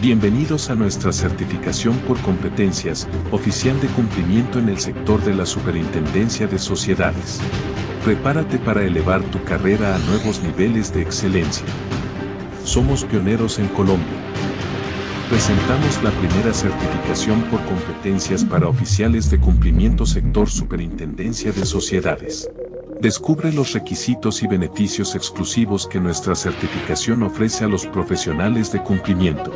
Bienvenidos a nuestra certificación por competencias, oficial de cumplimiento en el sector de la Superintendencia de Sociedades. Prepárate para elevar tu carrera a nuevos niveles de excelencia. Somos pioneros en Colombia. Presentamos la primera certificación por competencias para oficiales de cumplimiento sector Superintendencia de Sociedades. Descubre los requisitos y beneficios exclusivos que nuestra certificación ofrece a los profesionales de cumplimiento.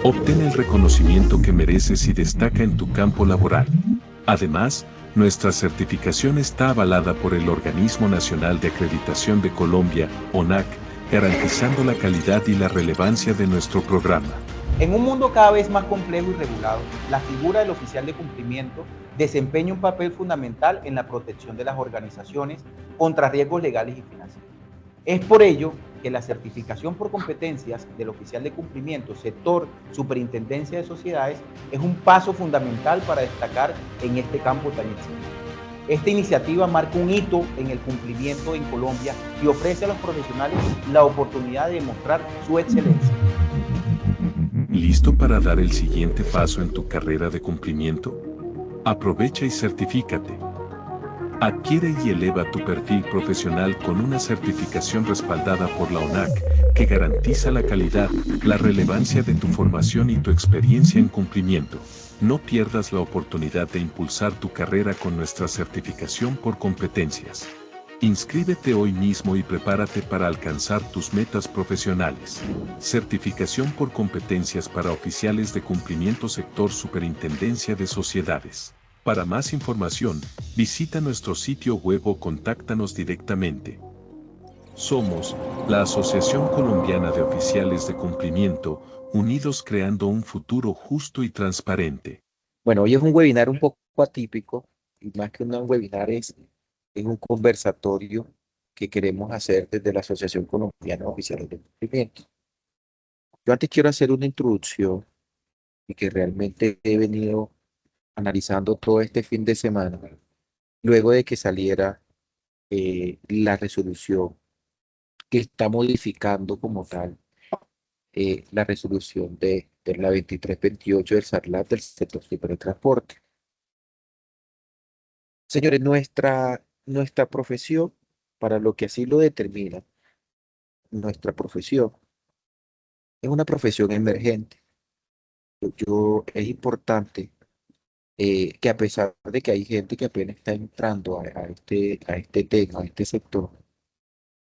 Obtén el reconocimiento que mereces y destaca en tu campo laboral. Además, nuestra certificación está avalada por el Organismo Nacional de Acreditación de Colombia, ONAC, garantizando la calidad y la relevancia de nuestro programa. En un mundo cada vez más complejo y regulado, la figura del oficial de cumplimiento desempeña un papel fundamental en la protección de las organizaciones contra riesgos legales y financieros. Es por ello que la certificación por competencias del oficial de cumplimiento sector Superintendencia de Sociedades es un paso fundamental para destacar en este campo tan exigente. Esta iniciativa marca un hito en el cumplimiento en Colombia y ofrece a los profesionales la oportunidad de demostrar su excelencia. ¿Listo para dar el siguiente paso en tu carrera de cumplimiento? Aprovecha y certifícate. Adquiere y eleva tu perfil profesional con una certificación respaldada por la ONAC, que garantiza la calidad, la relevancia de tu formación y tu experiencia en cumplimiento. No pierdas la oportunidad de impulsar tu carrera con nuestra certificación por competencias. Inscríbete hoy mismo y prepárate para alcanzar tus metas profesionales. Certificación por competencias para oficiales de cumplimiento sector Superintendencia de Sociedades. Para más información, visita nuestro sitio web o contáctanos directamente. Somos la Asociación Colombiana de Oficiales de Cumplimiento, unidos creando un futuro justo y transparente. Bueno, hoy es un webinar un poco atípico, y más que un webinar es un conversatorio que queremos hacer desde la Asociación Colombiana de Oficiales de Cumplimiento. Yo antes quiero hacer una introducción y que realmente he venido analizando todo este fin de semana, luego de que saliera la resolución que está modificando como tal la resolución de la 2328 del SARLAT del sector de transporte. Señores, nuestra profesión, para lo que así lo determina, nuestra profesión es una profesión emergente. Es importante que a pesar de que hay gente que apenas está entrando a este tema, a este sector,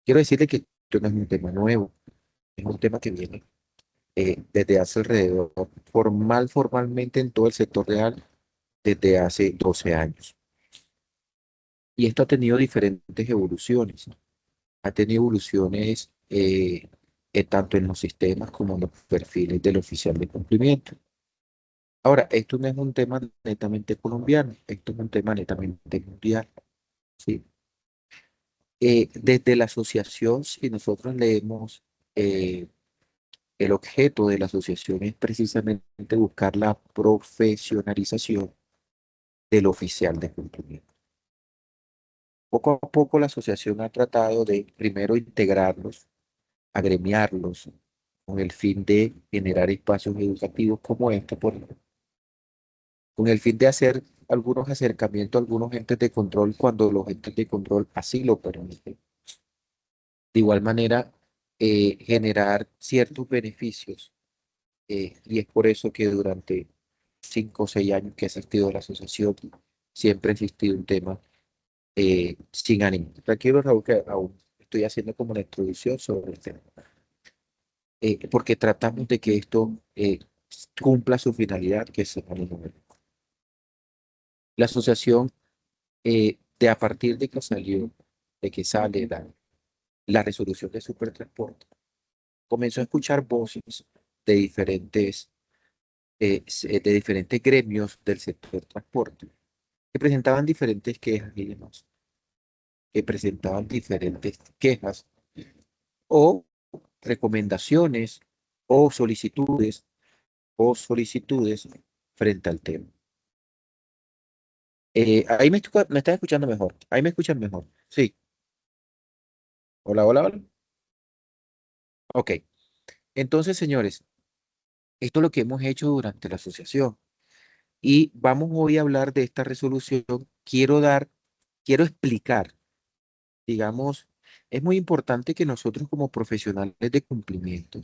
quiero decirle que esto no es un tema nuevo, es un tema que viene desde hace alrededor, formalmente en todo el sector real, desde hace 12 años. Y esto ha tenido diferentes evoluciones. Ha tenido evoluciones tanto en los sistemas como en los perfiles del oficial de cumplimiento. Ahora, esto no es un tema netamente colombiano, esto es un tema netamente mundial, ¿sí? Desde la asociación, si nosotros leemos, el objeto de la asociación es precisamente buscar la profesionalización del oficial de cumplimiento. Poco a poco la asociación ha tratado de primero integrarlos, agremiarlos, con el fin de generar espacios educativos como este, por ejemplo, con el fin de hacer algunos acercamientos a algunos entes de control cuando los entes de control así lo permiten. De igual manera, generar ciertos beneficios, y es por eso que durante 5 o 6 años que ha existido la asociación, siempre ha existido un tema sin ánimo. Tranquilo, Raúl, que aún estoy haciendo como una introducción sobre el tema. Porque tratamos de que esto cumpla su finalidad, que es el ánimo. La asociación, a partir de que salió, de que sale la resolución de supertransporte, comenzó a escuchar voces de diferentes gremios del sector transporte, que presentaban diferentes quejas y demás, que presentaban diferentes quejas o recomendaciones o solicitudes frente al tema. Ahí me están escuchando mejor. Ahí me escuchan mejor. Sí. Hola, hola, hola. Ok. Entonces, señores, Esto es lo que hemos hecho durante la asociación. Y vamos hoy a hablar de esta resolución. Quiero explicar, digamos, es muy importante que nosotros como profesionales de cumplimiento,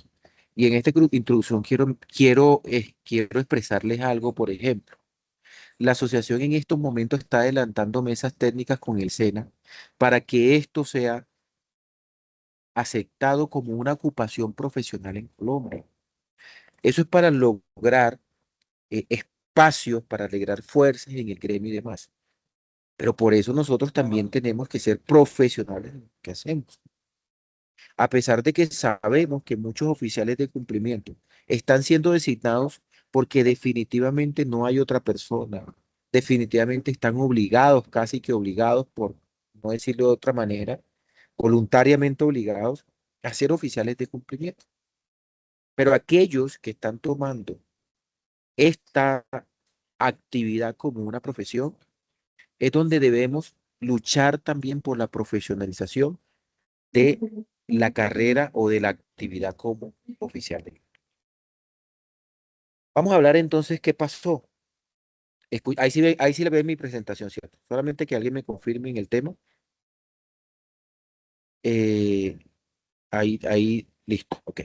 y en esta introducción quiero expresarles algo, por ejemplo. La asociación en estos momentos está adelantando mesas técnicas con el SENA para que esto sea aceptado como una ocupación profesional en Colombia. Eso es para lograr espacios, para alegrar fuerzas en el gremio y demás. Pero por eso nosotros también tenemos que ser profesionales en lo que hacemos. A pesar de que sabemos que muchos oficiales de cumplimiento están siendo designados porque definitivamente no hay otra persona, definitivamente están obligados, casi que obligados, por no decirlo de otra manera, voluntariamente obligados a ser oficiales de cumplimiento. Pero aquellos que están tomando esta actividad como una profesión, es donde debemos luchar también por la profesionalización de la carrera o de la actividad como oficial. Vamos a hablar entonces qué pasó. Ahí sí le ve mi presentación, ¿cierto? Solamente que alguien me confirme en el tema. Eh, listo, ok.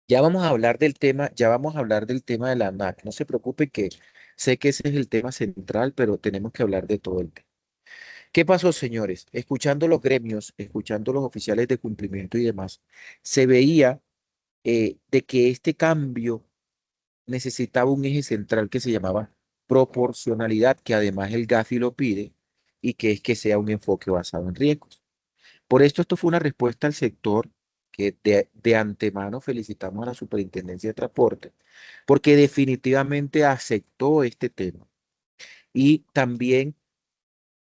Ya vamos a hablar del tema, ya vamos a hablar del tema de la ANAC. No se preocupe que sé que ese es el tema central, pero tenemos que hablar de todo el tema. ¿Qué pasó, señores? Escuchando los gremios, escuchando los oficiales de cumplimiento y demás, se veía de que este cambio necesitaba un eje central que se llamaba proporcionalidad, que además el GAFI lo pide, y que es que sea un enfoque basado en riesgos. Por esto fue una respuesta al sector que de antemano felicitamos a la Superintendencia de Transporte, porque definitivamente aceptó este tema y también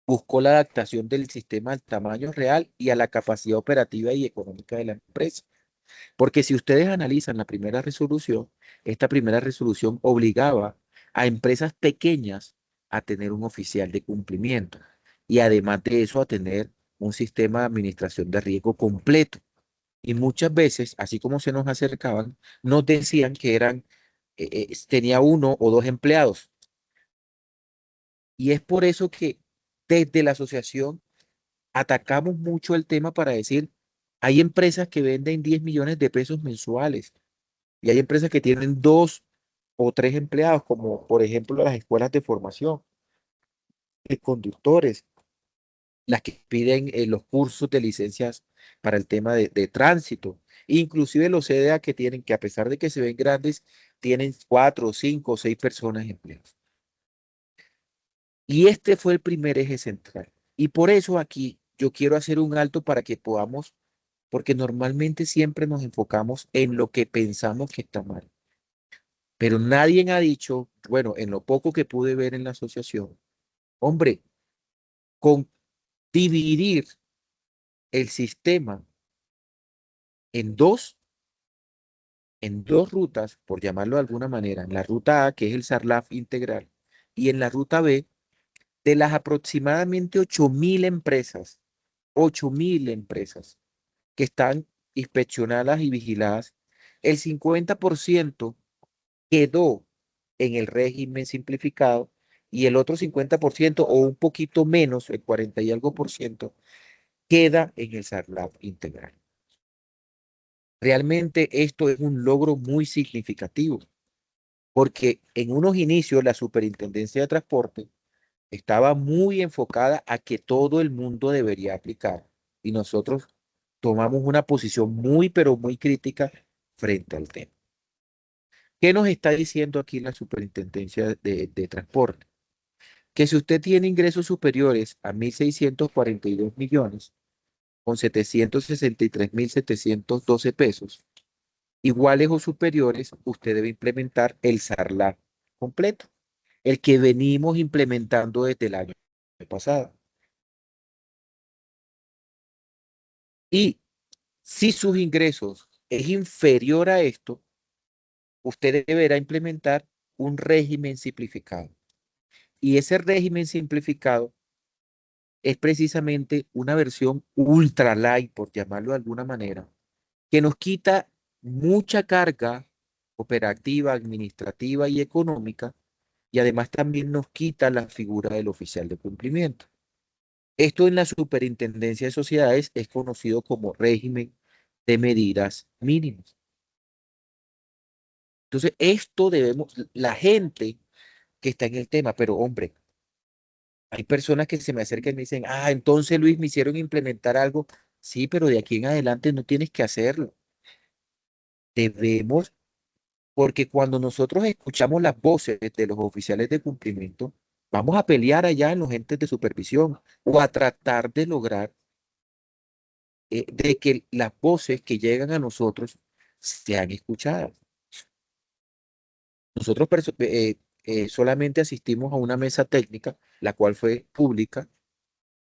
buscó la adaptación del sistema al tamaño real y a la capacidad operativa y económica de la empresa. Porque si ustedes analizan la primera resolución, esta primera resolución obligaba a empresas pequeñas a tener un oficial de cumplimiento y además de eso a tener un sistema de administración de riesgo completo. Y muchas veces, así como se nos acercaban, nos decían que tenía uno o dos empleados. Y es por eso que desde la asociación atacamos mucho el tema para decir, hay empresas que venden 10 millones de pesos mensuales y hay empresas que tienen dos o tres empleados, como por ejemplo las escuelas de formación de conductores, las que piden los cursos de licencias para el tema de tránsito, inclusive los CDA que tienen, que a pesar de que se ven grandes, tienen cuatro, cinco o seis personas empleadas. Y este fue el primer eje central. Y por eso aquí yo quiero hacer un alto para que podamos, porque normalmente siempre nos enfocamos en lo que pensamos que está mal. Pero nadie ha dicho, bueno, en lo poco que pude ver en la asociación, hombre, con dividir el sistema en dos rutas, por llamarlo de alguna manera, en la ruta A, que es el SARLAF integral, y en la ruta B, de las aproximadamente 8.000 empresas que están inspeccionadas y vigiladas, el 50% quedó en el régimen simplificado y el otro 50% o un poquito menos, el 40 y algo por ciento, queda en el SARLAF integral. Realmente esto es un logro muy significativo, porque en unos inicios la Superintendencia de Transporte estaba muy enfocada a que todo el mundo debería aplicar y nosotros tomamos una posición muy, pero muy crítica frente al tema. ¿Qué nos está diciendo aquí la Superintendencia de Transporte? Que si usted tiene ingresos superiores a 1.642 millones con 763.712 pesos, iguales o superiores, usted debe implementar el SARLAF completo, el que venimos implementando desde el año pasado. Y si sus ingresos es inferior a esto, usted deberá implementar un régimen simplificado. Y ese régimen simplificado es precisamente una versión ultra light, por llamarlo de alguna manera, que nos quita mucha carga operativa, administrativa y económica, y además también nos quita la figura del oficial de cumplimiento. Esto en la Superintendencia de Sociedades es conocido como régimen de medidas mínimas. Entonces, esto debemos, la gente que está en el tema, pero hombre, hay personas que se me acercan y me dicen, ah, entonces Luis, me hicieron implementar algo. Sí, pero de aquí en adelante no tienes que hacerlo. Debemos, porque cuando nosotros escuchamos las voces de los oficiales de cumplimiento, vamos a pelear allá en los entes de supervisión o a tratar de lograr de que las voces que llegan a nosotros sean escuchadas. Nosotros solamente asistimos a una mesa técnica, la cual fue pública,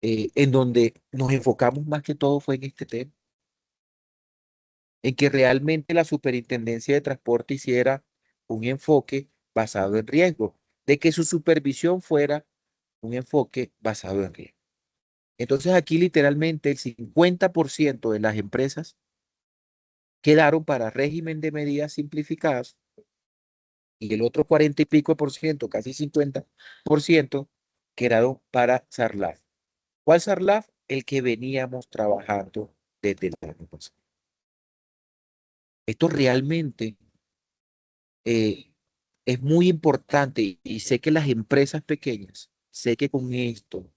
en donde nos enfocamos más que todo fue en este tema, en que realmente la Superintendencia de Transporte hiciera un enfoque basado en riesgo, de que su supervisión fuera un enfoque basado en riesgo. Entonces aquí literalmente el 50% de las empresas quedaron para régimen de medidas simplificadas y el otro 40 y pico por ciento, casi 50%, quedaron para SARLAF. ¿Cuál SARLAF? El que veníamos trabajando desde el año pasado. Esto realmente es muy importante y sé que las empresas pequeñas, sé que con esto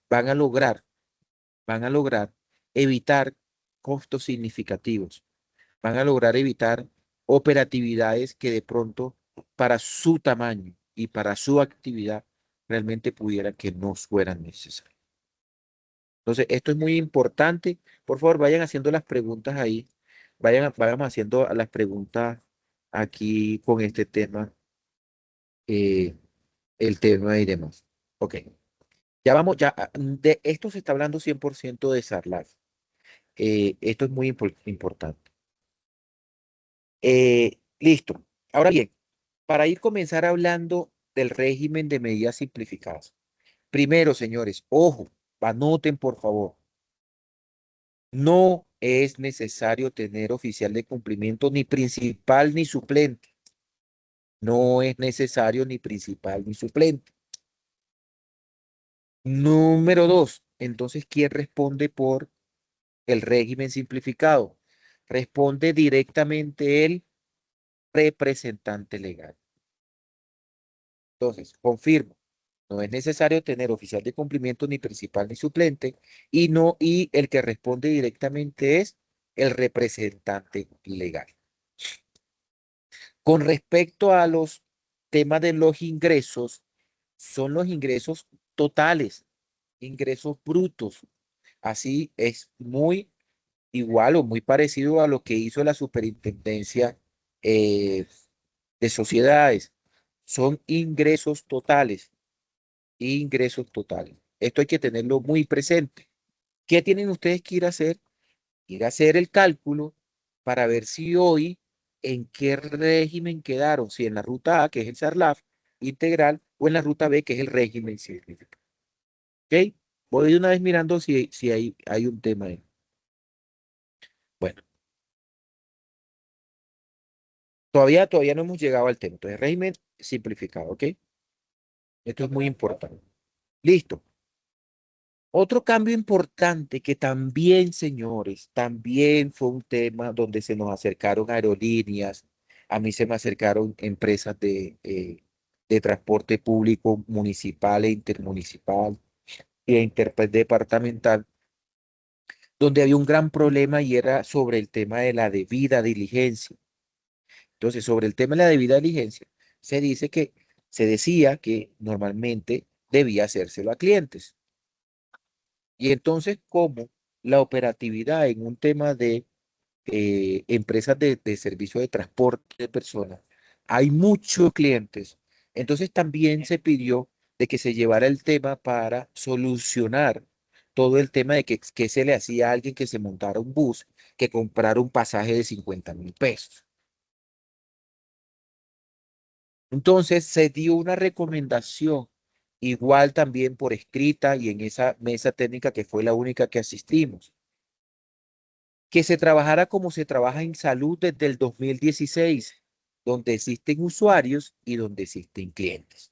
van a lograr, van a lograr evitar costos significativos, van a lograr evitar operatividades que de pronto para su tamaño y para su actividad realmente pudiera que no fueran necesarias. Entonces, esto es muy importante. Por favor, vayan haciendo las preguntas ahí. Vayan haciendo las preguntas aquí con este tema, eh, el tema y demás. Ok. Ya vamos, de esto se está hablando 100% de SARLAF. Esto es muy importante. Listo. Ahora bien, para ir comenzar hablando del régimen de medidas simplificadas. Primero, señores, ojo, anoten por favor. No es necesario tener oficial de cumplimiento ni principal ni suplente. No es necesario ni principal ni suplente. Número dos, entonces, ¿quién responde por el régimen simplificado? Responde directamente el representante legal. Entonces, confirmo, no es necesario tener oficial de cumplimiento ni principal ni suplente y el que responde directamente es el representante legal. Con respecto a los temas de los ingresos, son los ingresos totales, ingresos brutos. Así es muy igual o muy parecido a lo que hizo la Superintendencia eh, de Sociedades. Son ingresos totales, ingresos totales. Esto hay que tenerlo muy presente. ¿Qué tienen ustedes que ir a hacer? Ir a hacer el cálculo para ver si hoy en qué régimen quedaron, si en la ruta A, que es el SARLAF integral, o en la ruta B, que es el régimen simplificado. ¿Ok? Voy de una vez mirando si hay un tema ahí. Bueno, todavía no hemos llegado al tema. Entonces, régimen simplificado, ¿ok? Esto es muy importante. Listo. Otro cambio importante que también, señores, también fue un tema donde se nos acercaron aerolíneas, a mí se me acercaron empresas de transporte público municipal e intermunicipal e interdepartamental, donde había un gran problema y era sobre el tema de la debida diligencia. Entonces, sobre el tema de la debida diligencia, se decía que normalmente debía hacérselo a clientes. Y entonces, como la operatividad en un tema de empresas de servicio de transporte de personas, hay muchos clientes, entonces también se pidió de que se llevara el tema para solucionar todo el tema de que se le hacía a alguien que se montara un bus, que comprara un pasaje de 50.000 pesos. Entonces se dio una recomendación, igual también por escrita y en esa mesa técnica que fue la única que asistimos, que se trabajara como se trabaja en salud desde el 2016, donde existen usuarios y donde existen clientes.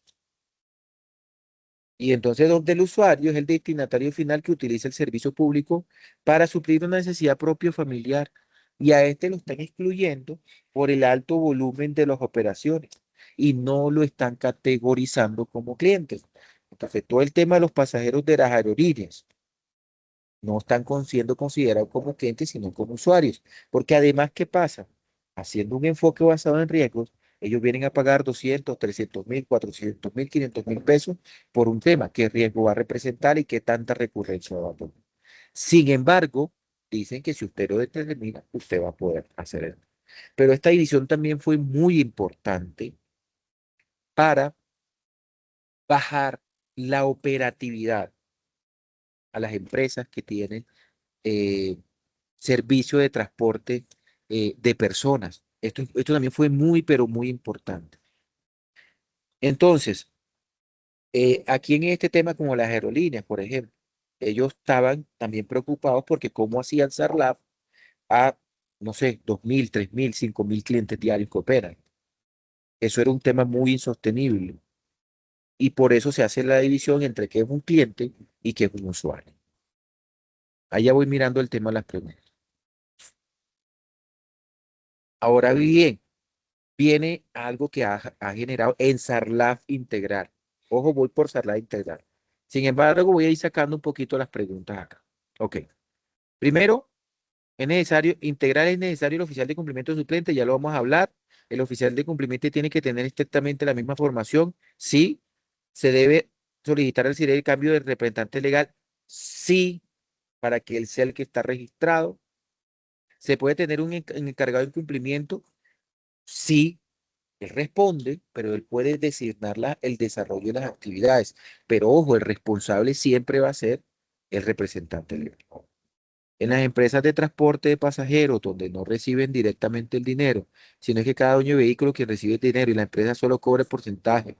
Y entonces donde el usuario es el destinatario final que utiliza el servicio público para suplir una necesidad propia o familiar. Y a este lo están excluyendo por el alto volumen de las operaciones y no lo están categorizando como clientes. Entonces todo el tema de los pasajeros de las aerolíneas no están siendo considerados como clientes, sino como usuarios. Porque además, ¿qué pasa? Haciendo un enfoque basado en riesgos, ellos vienen a pagar 200, 300.000, 400.000, 500.000 pesos por un tema, qué riesgo va a representar y qué tanta recurrencia va a tener. Sin embargo, dicen que si usted lo determina, usted va a poder hacer eso. Pero esta división también fue muy importante para bajar la operatividad a las empresas que tienen eh, servicio de transporte de personas. Esto también fue muy, pero muy importante. Entonces, aquí en este tema, como las aerolíneas, por ejemplo, ellos estaban también preocupados porque cómo hacían SARLAF a, no sé, 2.000, 3.000, 5.000 clientes diarios que operan. Eso era un tema muy insostenible. Y por eso se hace la división entre qué es un cliente y qué es un usuario. Allá voy mirando el tema de las preguntas. Ahora bien, viene algo que ha generado en SARLAF integral. Ojo, voy por SARLAF integral. Sin embargo, voy a ir sacando un poquito las preguntas acá. Ok. Primero, es necesario el oficial de cumplimiento suplente, ya lo vamos a hablar. El oficial de cumplimiento tiene que tener estrictamente la misma formación. Sí, se debe solicitar al CIRE el cambio de representante legal. Sí, para que él sea el que está registrado. ¿Se puede tener un encargado de cumplimiento? Sí, él responde, pero él puede designar el desarrollo de las actividades. Pero ojo, el responsable siempre va a ser el representante legal. En las empresas de transporte de pasajeros, donde no reciben directamente el dinero, sino es que cada dueño de vehículo que recibe el dinero y la empresa solo cobra el porcentaje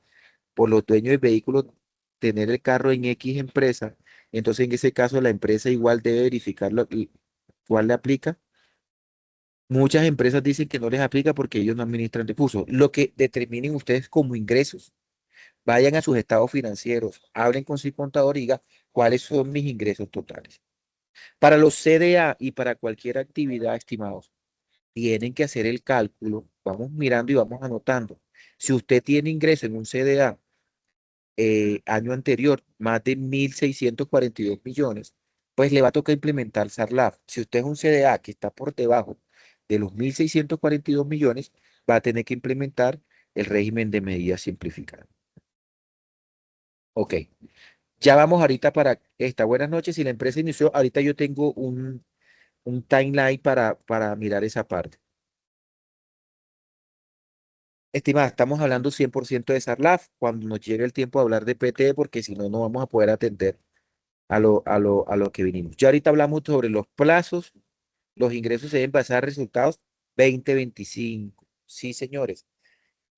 por los dueños de vehículos tener el carro en X empresa, entonces en ese caso la empresa igual debe verificar cuál le aplica. Muchas empresas dicen que no les aplica porque ellos no administran recursos. Lo que determinen ustedes como ingresos, vayan a sus estados financieros, hablen con su contador y digan cuáles son mis ingresos totales. Para los CDA y para cualquier actividad, estimados, tienen que hacer el cálculo. Vamos mirando y vamos anotando. Si usted tiene ingreso en un CDA año anterior, más de 1.642 millones, pues le va a tocar implementar SARLAF. Si usted es un CDA que está por debajo de los 1.642 millones, va a tener que implementar el régimen de medidas simplificado. Ok, ya vamos ahorita para esta. Buenas noches, si la empresa inició, ahorita yo tengo un timeline para mirar esa parte. Estimada, estamos hablando 100% de SARLAF cuando nos llegue el tiempo de hablar de PT, porque si no, no vamos a poder atender a lo que vinimos. Ya ahorita hablamos sobre los plazos, los ingresos se deben basar en resultados 2025. Sí, señores,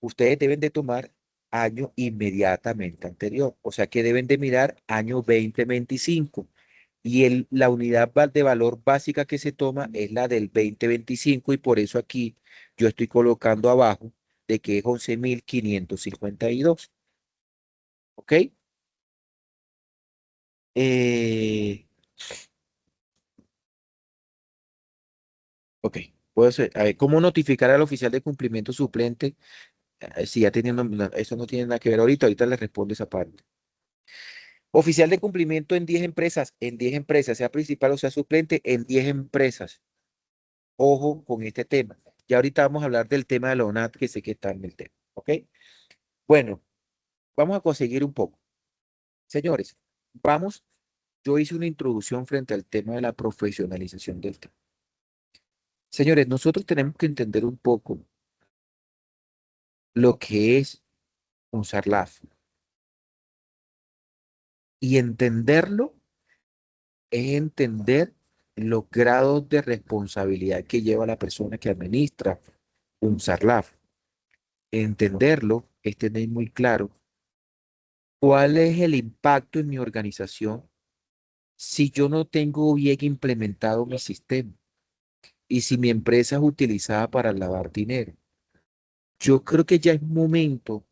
ustedes deben de tomar año inmediatamente anterior, o sea que deben de mirar año 2025. Y la unidad de valor básica que se toma es la del 2025 y por eso aquí yo estoy colocando abajo de que es 11.552. ¿Ok? Eh, ok. A ver, ¿cómo notificar al oficial de cumplimiento suplente? Si ya teniendo, eso no tiene nada que ver ahorita le respondo esa parte. Oficial de cumplimiento en 10 empresas, sea principal o sea suplente, en 10 empresas. Ojo con este tema. Ya ahorita vamos a hablar del tema de la ONAT, que sé que está en el tema. ¿Ok? Bueno, vamos a conseguir un poco. Señores, vamos, yo hice una introducción frente al tema de la profesionalización del tema. Señores, nosotros tenemos que entender un poco lo que es un SARLAF. Y entenderlo es entender los grados de responsabilidad que lleva la persona que administra un SARLAF. Entenderlo es tener muy claro cuál es el impacto en mi organización si yo no tengo bien implementado mi sistema y si mi empresa es utilizada para lavar dinero. Yo creo que ya es momento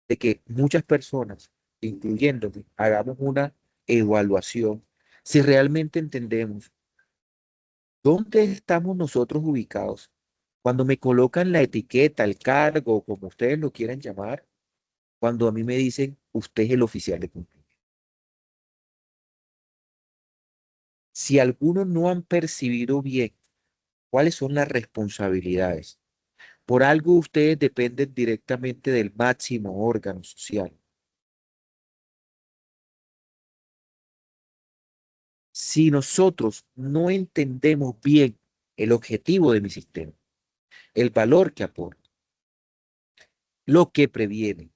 de que muchas personas, incluyéndome, hagamos una evaluación si realmente entendemos dónde estamos nosotros ubicados. Cuando me colocan la etiqueta, el cargo, como ustedes lo quieran llamar, cuando a mí me dicen, usted es el oficial de cumplimiento. Si algunos no han percibido bien cuáles son las responsabilidades, por algo ustedes dependen directamente del máximo órgano social. Si nosotros no entendemos bien el objetivo de mi sistema, el valor que aporta, lo que previene,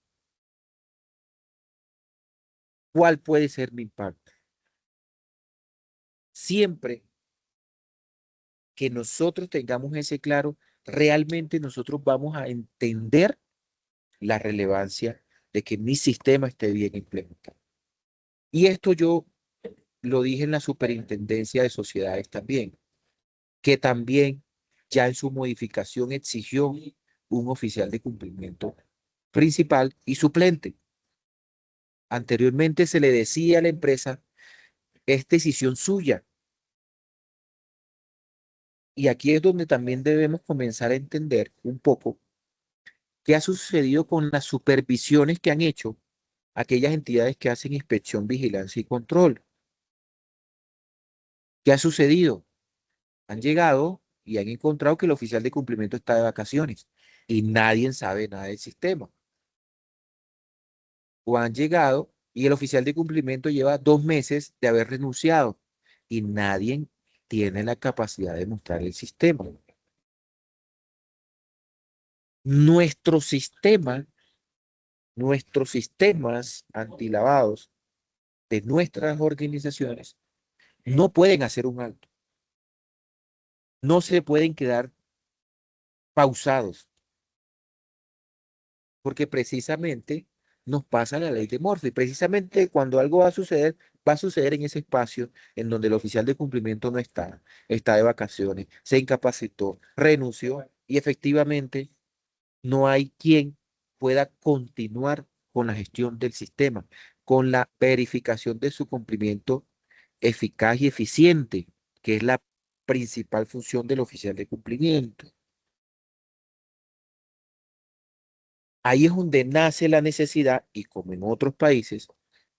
cuál puede ser mi impacto, siempre que nosotros tengamos ese claro, realmente nosotros vamos a entender la relevancia de que mi sistema esté bien implementado. Y esto yo lo dije en la Superintendencia de Sociedades también, que también ya en su modificación exigió un oficial de cumplimiento principal y suplente. Anteriormente se le decía a la empresa, es decisión suya. Y aquí es donde también debemos comenzar a entender un poco qué ha sucedido con las supervisiones que han hecho aquellas entidades que hacen inspección, vigilancia y control. ¿Qué ha sucedido? Han llegado y han encontrado que el oficial de cumplimiento está de vacaciones y nadie sabe nada del sistema. O han llegado y el oficial de cumplimiento lleva 2 meses de haber renunciado y nadie tiene la capacidad de mostrar el sistema. Nuestro sistema, nuestros sistemas antilavados de nuestras organizaciones no pueden hacer un alto, no se pueden quedar pausados, porque precisamente nos pasa la ley de Murphy. Precisamente cuando algo va a suceder en ese espacio en donde el oficial de cumplimiento no está, está de vacaciones, se incapacitó, renunció y efectivamente no hay quien pueda continuar con la gestión del sistema, con la verificación de su cumplimiento eficaz y eficiente, que es la principal función del oficial de cumplimiento. Ahí es donde nace la necesidad, y como en otros países,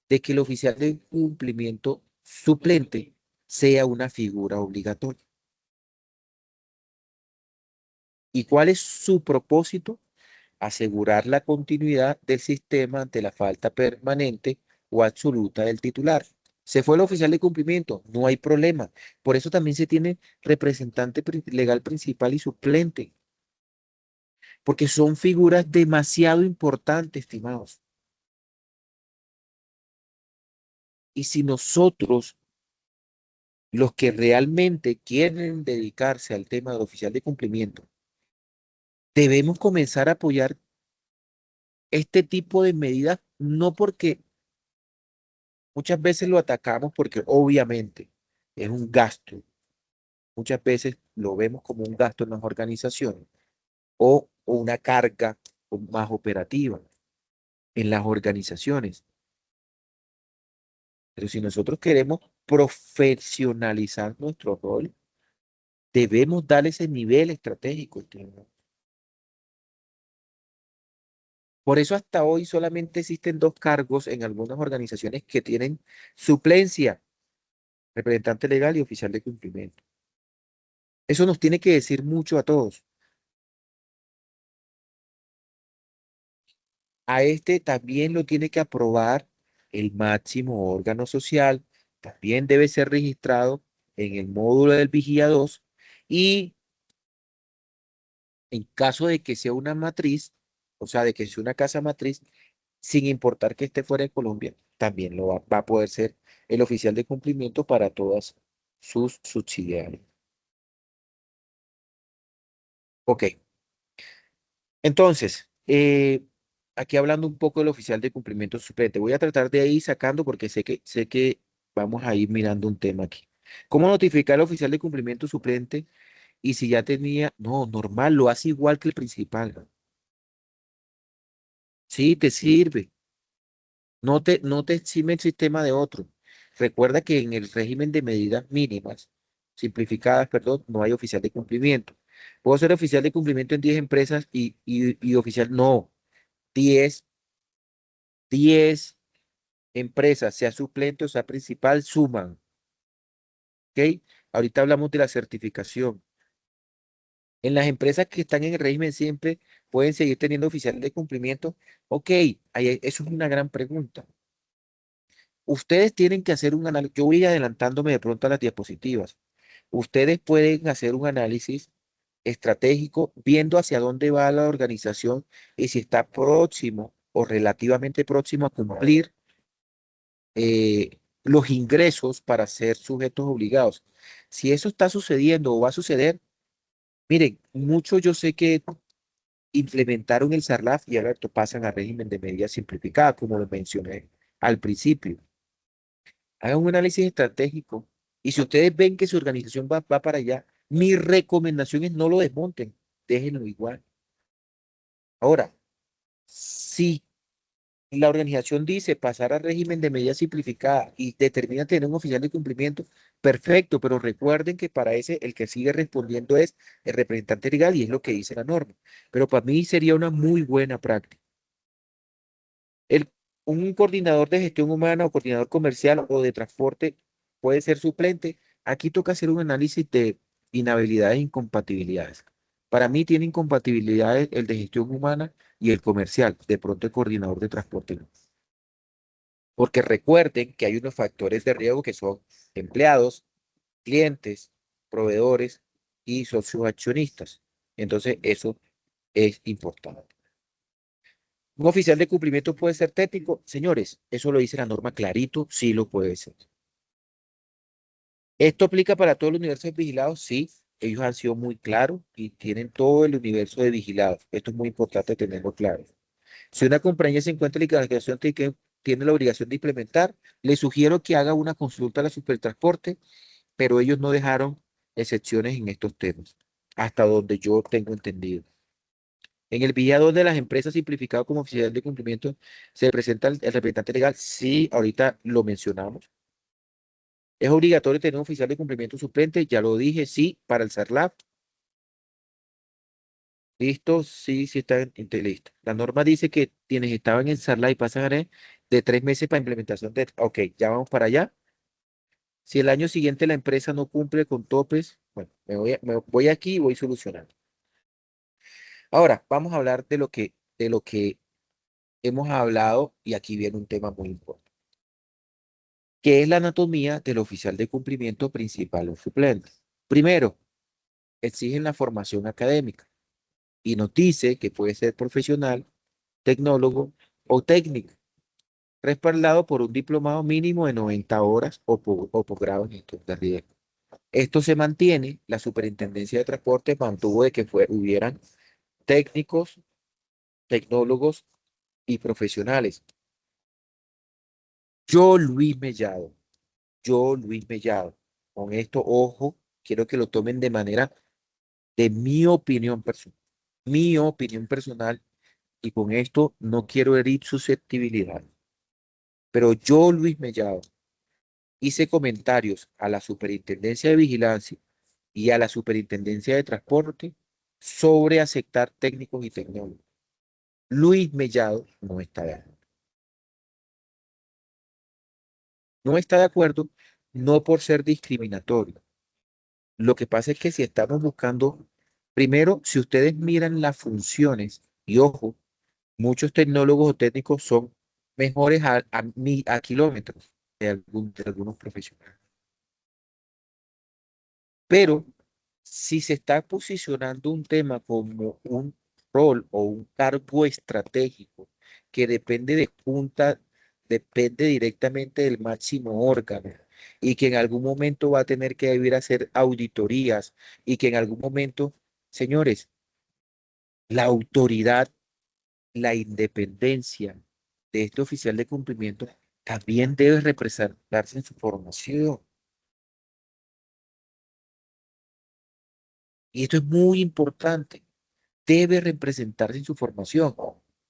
de que el oficial de cumplimiento suplente sea una figura obligatoria. ¿Y cuál es su propósito? Asegurar la continuidad del sistema ante la falta permanente o absoluta del titular. Se fue el oficial de cumplimiento, no hay problema. Por eso también se tiene representante legal principal y suplente, porque son figuras demasiado importantes, estimados. Y si nosotros, los que realmente quieren dedicarse al tema del oficial de cumplimiento, debemos comenzar a apoyar este tipo de medidas, no porque muchas veces lo atacamos, porque obviamente es un gasto. Muchas veces lo vemos como un gasto en las organizaciones o una carga más operativa en las organizaciones. Pero si nosotros queremos profesionalizar nuestro rol, debemos darle ese nivel estratégico. Por eso hasta hoy solamente existen 2 cargos en algunas organizaciones que tienen suplencia, representante legal y oficial de cumplimiento. Eso nos tiene que decir mucho a todos. A este también lo tiene que aprobar el máximo órgano social, también debe ser registrado en el módulo del Vigía 2 y en caso de que sea una matriz, o sea, de que sea una casa matriz, sin importar que esté fuera de Colombia, también va a poder ser el oficial de cumplimiento para todas sus subsidiarias. Ok, entonces, aquí hablando un poco del oficial de cumplimiento suplente, voy a tratar de ir sacando porque sé que vamos a ir mirando un tema aquí. ¿Cómo notificar al oficial de cumplimiento suplente? Y si ya tenía, no, normal, lo hace igual que el principal. Sí, te sirve. No te exime el sistema de otro. Recuerda que en el régimen de medidas mínimas, simplificadas, perdón, no hay oficial de cumplimiento. Puedo ser oficial de cumplimiento en 10 empresas y oficial, no, 10 10 empresas, sea suplente o sea principal, suman. ¿Ok? Ahorita hablamos de la certificación. En las empresas que están en el régimen siempre pueden seguir teniendo oficial de cumplimiento. Ok, eso es una gran pregunta. Ustedes tienen que hacer un análisis. Yo voy adelantándome de pronto a las diapositivas. Ustedes pueden hacer un análisis estratégico viendo hacia dónde va la organización y si está próximo o relativamente próximo a cumplir los ingresos para ser sujetos obligados. Si eso está sucediendo o va a suceder, miren, muchos yo sé que implementaron el SARLAF y ahora pasan a régimen de medida simplificada, como lo mencioné al principio. Hagan un análisis estratégico y si ustedes ven que su organización va para allá, mi recomendación es no lo desmonten, déjenlo igual. Ahora, si la organización dice pasar al régimen de medida simplificada y determina tener un oficial de cumplimiento, perfecto, pero recuerden que para ese el que sigue respondiendo es el representante legal y es lo que dice la norma. Pero para mí sería una muy buena práctica. El, un coordinador de gestión humana o coordinador comercial o de transporte puede ser suplente. Aquí toca hacer un análisis de inhabilidades e incompatibilidades. Para mí tiene incompatibilidades el de gestión humana y el comercial, de pronto el coordinador de transporte no. Porque recuerden que hay unos factores de riesgo que son empleados, clientes, proveedores y socios accionistas. Entonces, eso es importante. ¿Un oficial de cumplimiento puede ser técnico? Señores, eso lo dice la norma clarito, sí lo puede ser. ¿Esto aplica para todo el universo de vigilados? Sí, ellos han sido muy claros y tienen todo el universo de vigilados. Esto es muy importante tenerlo claro. Si una compañía se encuentra en liquidación, tiene la obligación de implementar, le sugiero que haga una consulta a la Supertransporte, pero ellos no dejaron excepciones en estos temas, hasta donde yo tengo entendido. En el vigilado de las empresas simplificado como oficial de cumplimiento, ¿se presenta el representante legal? Sí, ahorita lo mencionamos. ¿Es obligatorio tener un oficial de cumplimiento suplente? Ya lo dije, sí, para el SARLAF. ¿Listo? Sí, sí está listo. La norma dice que quienes estaban en SARLAF y pasan a de 3 meses para implementación de... Ok, ya vamos para allá. Si el año siguiente la empresa no cumple con topes, bueno, me voy aquí y voy solucionando. Ahora, vamos a hablar de lo que hemos hablado y aquí viene un tema muy importante, que es la anatomía del oficial de cumplimiento principal o suplente. Primero, exigen la formación académica y nos dice que puede ser profesional, tecnólogo o técnico, respaldado por un diplomado mínimo de 90 horas o posgrado en gestión de riesgo. Esto se mantiene, la Superintendencia de Transporte mantuvo de que hubieran técnicos, tecnólogos y profesionales. Yo, Luis Mellado, con esto, ojo, quiero que lo tomen de manera de mi opinión personal, y con esto no quiero herir susceptibilidad, pero yo, Luis Mellado, hice comentarios a la Superintendencia de Vigilancia y a la Superintendencia de Transporte sobre aceptar técnicos y tecnólogos. Luis Mellado no está de acuerdo. No está de acuerdo, no por ser discriminatorio. Lo que pasa es que si estamos buscando, primero, si ustedes miran las funciones, y ojo, muchos tecnólogos o técnicos son mejores a kilómetros de algunos profesionales. Pero si se está posicionando un tema como un rol o un cargo estratégico que depende de junta, depende directamente del máximo órgano y que en algún momento va a tener que ir a hacer auditorías y que en algún momento, señores, la autoridad, la independencia de este oficial de cumplimiento también debe representarse en su formación. Y esto es muy importante. Debe representarse en su formación.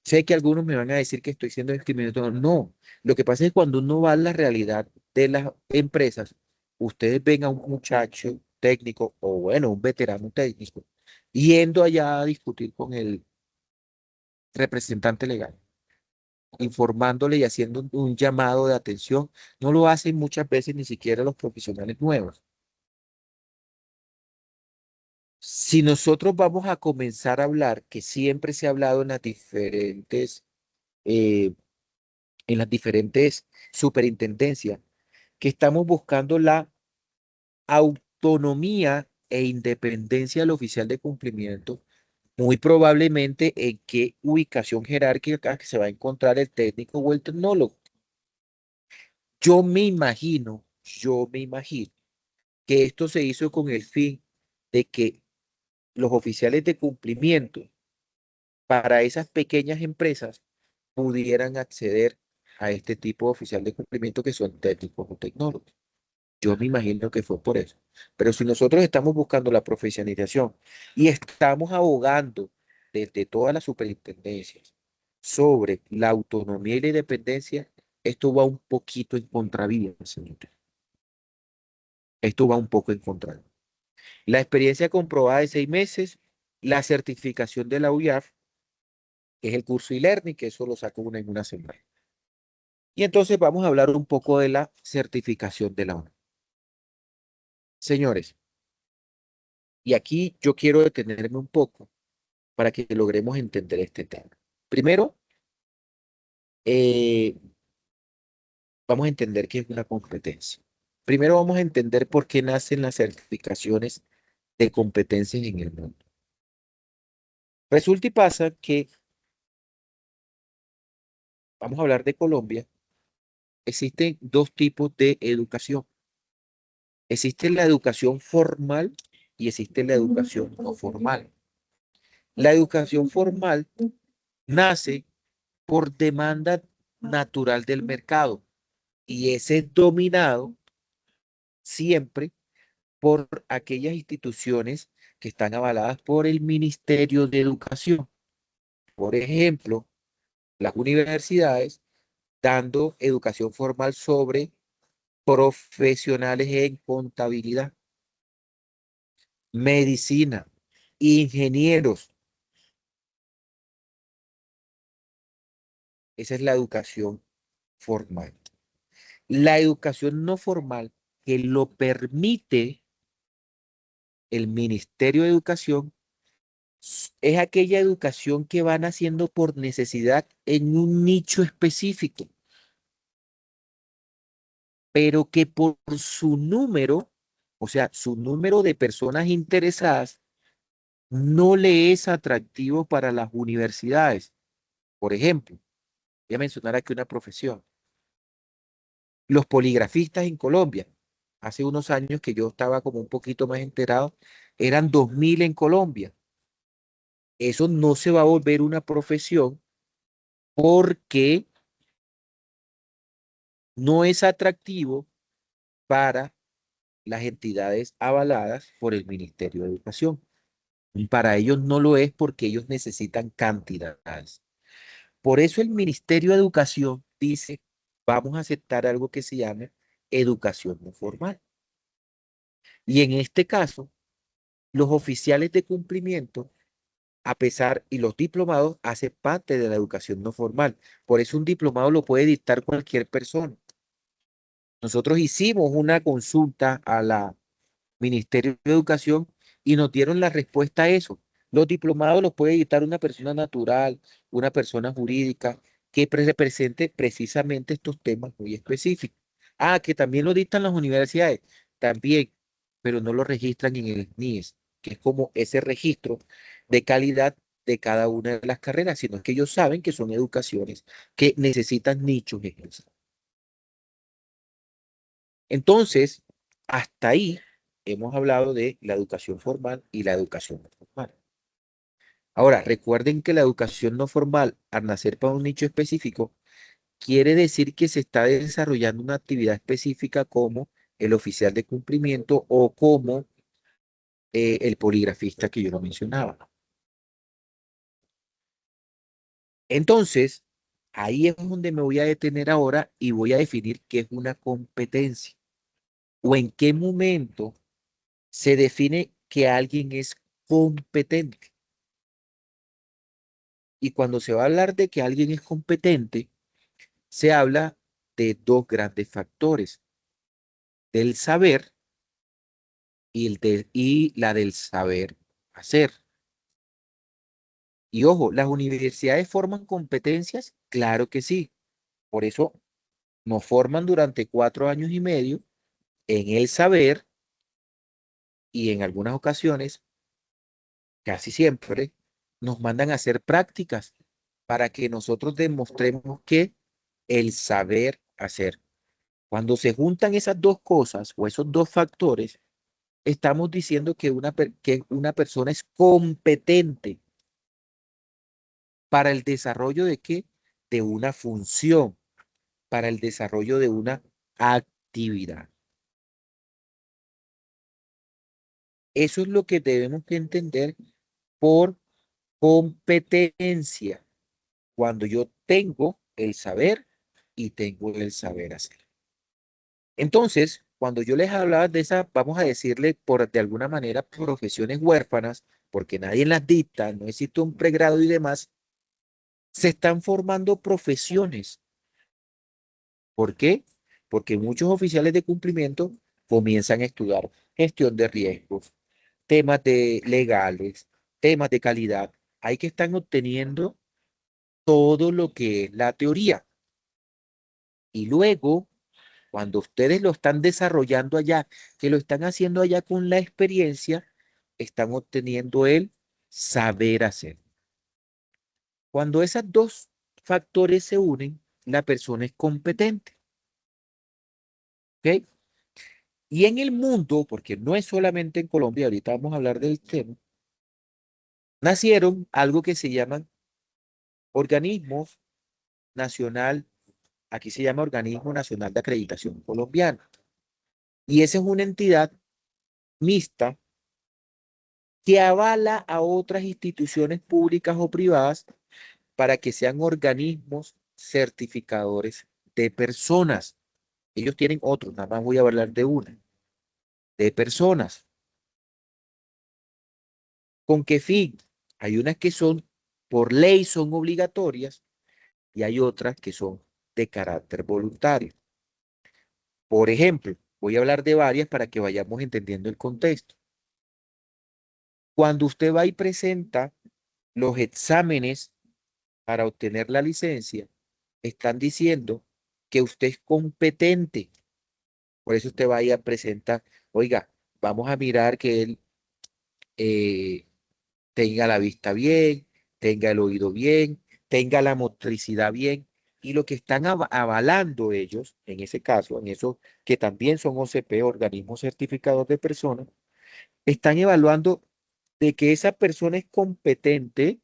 Sé que algunos me van a decir que estoy siendo discriminatorio. No, lo que pasa es que cuando uno va a la realidad de las empresas, ustedes ven a un muchacho técnico o bueno, un veterano técnico, yendo allá a discutir con el representante legal, informándole y haciendo un llamado de atención. No lo hacen muchas veces ni siquiera los profesionales nuevos. Si nosotros vamos a comenzar a hablar, que siempre se ha hablado eh, en las diferentes superintendencias, que estamos buscando la autonomía e independencia del oficial de cumplimiento, muy probablemente en qué ubicación jerárquica que se va a encontrar el técnico o el tecnólogo. Yo me imagino que esto se hizo con el fin de que los oficiales de cumplimiento para esas pequeñas empresas pudieran acceder a este tipo de oficial de cumplimiento que son técnicos o tecnólogos. Yo me imagino que fue por eso. Pero si nosotros estamos buscando la profesionalización y estamos abogando desde todas las superintendencias sobre la autonomía y la independencia, esto va un poquito en contravía, señores. Esto va un poco en contravía. La experiencia comprobada de 6 meses, la certificación de la UIAF, que es el curso e-learning, que eso lo saco en una semana. Y entonces vamos a hablar un poco de la certificación de la ONU. Señores, y aquí yo quiero detenerme un poco para que logremos entender este tema. Primero, eh, vamos a entender qué es una competencia. Primero vamos a entender por qué nacen las certificaciones de competencias en el mundo. Resulta y pasa que, vamos a hablar de Colombia, existen dos tipos de educación. Existe la educación formal y existe la educación no formal. La educación formal nace por demanda natural del mercado y ese es dominado siempre por aquellas instituciones que están avaladas por el Ministerio de Educación. Por ejemplo, las universidades dando educación formal sobre profesionales en contabilidad, medicina, ingenieros. Esa es la educación formal. La educación no formal, que lo permite el Ministerio de Educación, es aquella educación que van haciendo por necesidad en un nicho específico, pero que por su número, o sea, su número de personas interesadas, no le es atractivo para las universidades. Por ejemplo, voy a mencionar aquí una profesión. Los poligrafistas en Colombia, hace unos años que yo estaba como un poquito más enterado, eran 2000 en Colombia. Eso no se va a volver una profesión porque no es atractivo para las entidades avaladas por el Ministerio de Educación. Y para ellos no lo es porque ellos necesitan cantidades. Por eso el Ministerio de Educación dice, vamos a aceptar algo que se llama educación no formal. Y en este caso, los oficiales de cumplimiento, a pesar, y los diplomados hacen parte de la educación no formal. Por eso un diplomado lo puede dictar cualquier persona. Nosotros hicimos una consulta a la Ministerio de Educación y nos dieron la respuesta a eso. Los diplomados los puede dictar una persona natural, una persona jurídica que represente precisamente estos temas muy específicos. Ah, que también lo dictan las universidades, también, pero no lo registran en el NIES, que es como ese registro de calidad de cada una de las carreras, sino que ellos saben que son educaciones que necesitan nichos en eso. Entonces, hasta ahí hemos hablado de la educación formal y la educación no formal. Ahora, recuerden que la educación no formal, al nacer para un nicho específico, quiere decir que se está desarrollando una actividad específica como el oficial de cumplimiento o como el poligrafista que yo lo mencionaba. Entonces, ahí es donde me voy a detener ahora y voy a definir qué es una competencia o en qué momento se define que alguien es competente. Y cuando se va a hablar de que alguien es competente, se habla de dos grandes factores, del saber y la del saber hacer. Y ojo, ¿las universidades forman competencias? Claro que sí. Por eso nos forman durante 4 años y medio en el saber y en algunas ocasiones, casi siempre, nos mandan a hacer prácticas para que nosotros demostremos que el saber hacer. Cuando se juntan esas dos cosas o esos dos factores, estamos diciendo que una persona es competente para el desarrollo de qué? De una función, para el desarrollo de una actividad. Eso es lo que debemos que entender por competencia, cuando yo tengo el saber y tengo el saber hacer. Entonces, cuando yo les hablaba de esas, vamos a decirle por de alguna manera profesiones huérfanas, porque nadie las dicta, no existe un pregrado y demás, se están formando profesiones. ¿Por qué? Porque muchos oficiales de cumplimiento comienzan a estudiar gestión de riesgos, temas de legales, temas de calidad. Hay que están obteniendo todo lo que es la teoría. Y luego, cuando ustedes lo están desarrollando allá, que lo están haciendo allá con la experiencia, están obteniendo el saber hacer. Cuando esos dos factores se unen, la persona es competente. ¿Ok? Y en el mundo, porque no es solamente en Colombia, ahorita vamos a hablar del tema, nacieron algo que se llaman organismos nacional, aquí se llama Organismo Nacional de Acreditación Colombiano. Y esa es una entidad mixta que avala a otras instituciones públicas o privadas para que sean organismos certificadores de personas. Ellos tienen otros, nada más voy a hablar de una, de personas. ¿Con qué fin? Hay unas que son, por ley, son obligatorias y hay otras que son de carácter voluntario. Por ejemplo, voy a hablar de varias para que vayamos entendiendo el contexto. Cuando usted va y presenta los exámenes para obtener la licencia, están diciendo que usted es competente. Por eso usted va y presenta, oiga, vamos a mirar que él eh, tenga la vista bien, tenga el oído bien, tenga la motricidad bien. Y lo que están avalando ellos, en ese caso, en eso que también son OCP, organismos certificados de personas, están evaluando de que esa persona es competente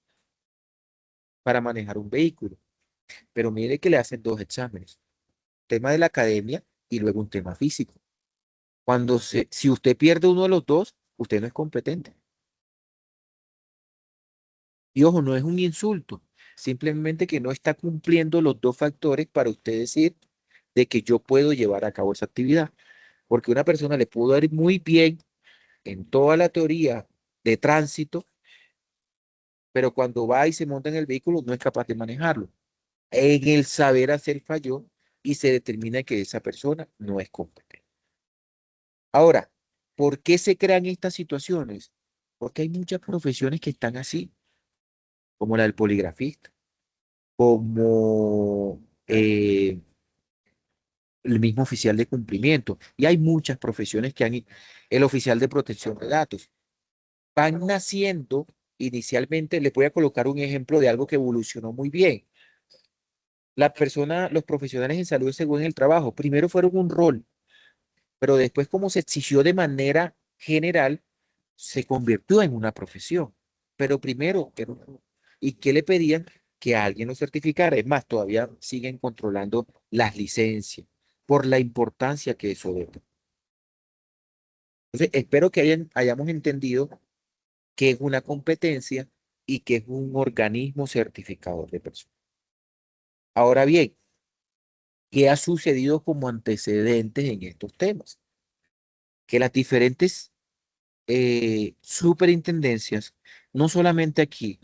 para manejar un vehículo. Pero mire que le hacen dos exámenes, tema de la academia y luego un tema físico. Si usted pierde uno de los dos, usted no es competente. Y ojo, no es un insulto, simplemente que no está cumpliendo los dos factores para usted decir de que yo puedo llevar a cabo esa actividad. Porque una persona le pudo ir muy bien en toda la teoría de tránsito, pero cuando va y se monta en el vehículo no es capaz de manejarlo. En el saber hacer falló y se determina que esa persona no es competente. Ahora, ¿por qué se crean estas situaciones? Porque hay muchas profesiones que están así, como la del poligrafista, como el mismo oficial de cumplimiento. Y hay muchas profesiones el oficial de protección de datos. Van naciendo inicialmente, les voy a colocar un ejemplo de algo que evolucionó muy bien. Los profesionales en salud según el trabajo, primero fueron un rol, pero después como se exigió de manera general, se convirtió en una profesión. Pero primero, ¿y qué le pedían? Que alguien lo certificara. Es más, todavía siguen controlando las licencias por la importancia que eso debe. Entonces, espero que hayamos entendido qué es una competencia y qué es un organismo certificador de personas. Ahora bien, ¿qué ha sucedido como antecedentes en estos temas? Que las diferentes superintendencias, no solamente aquí,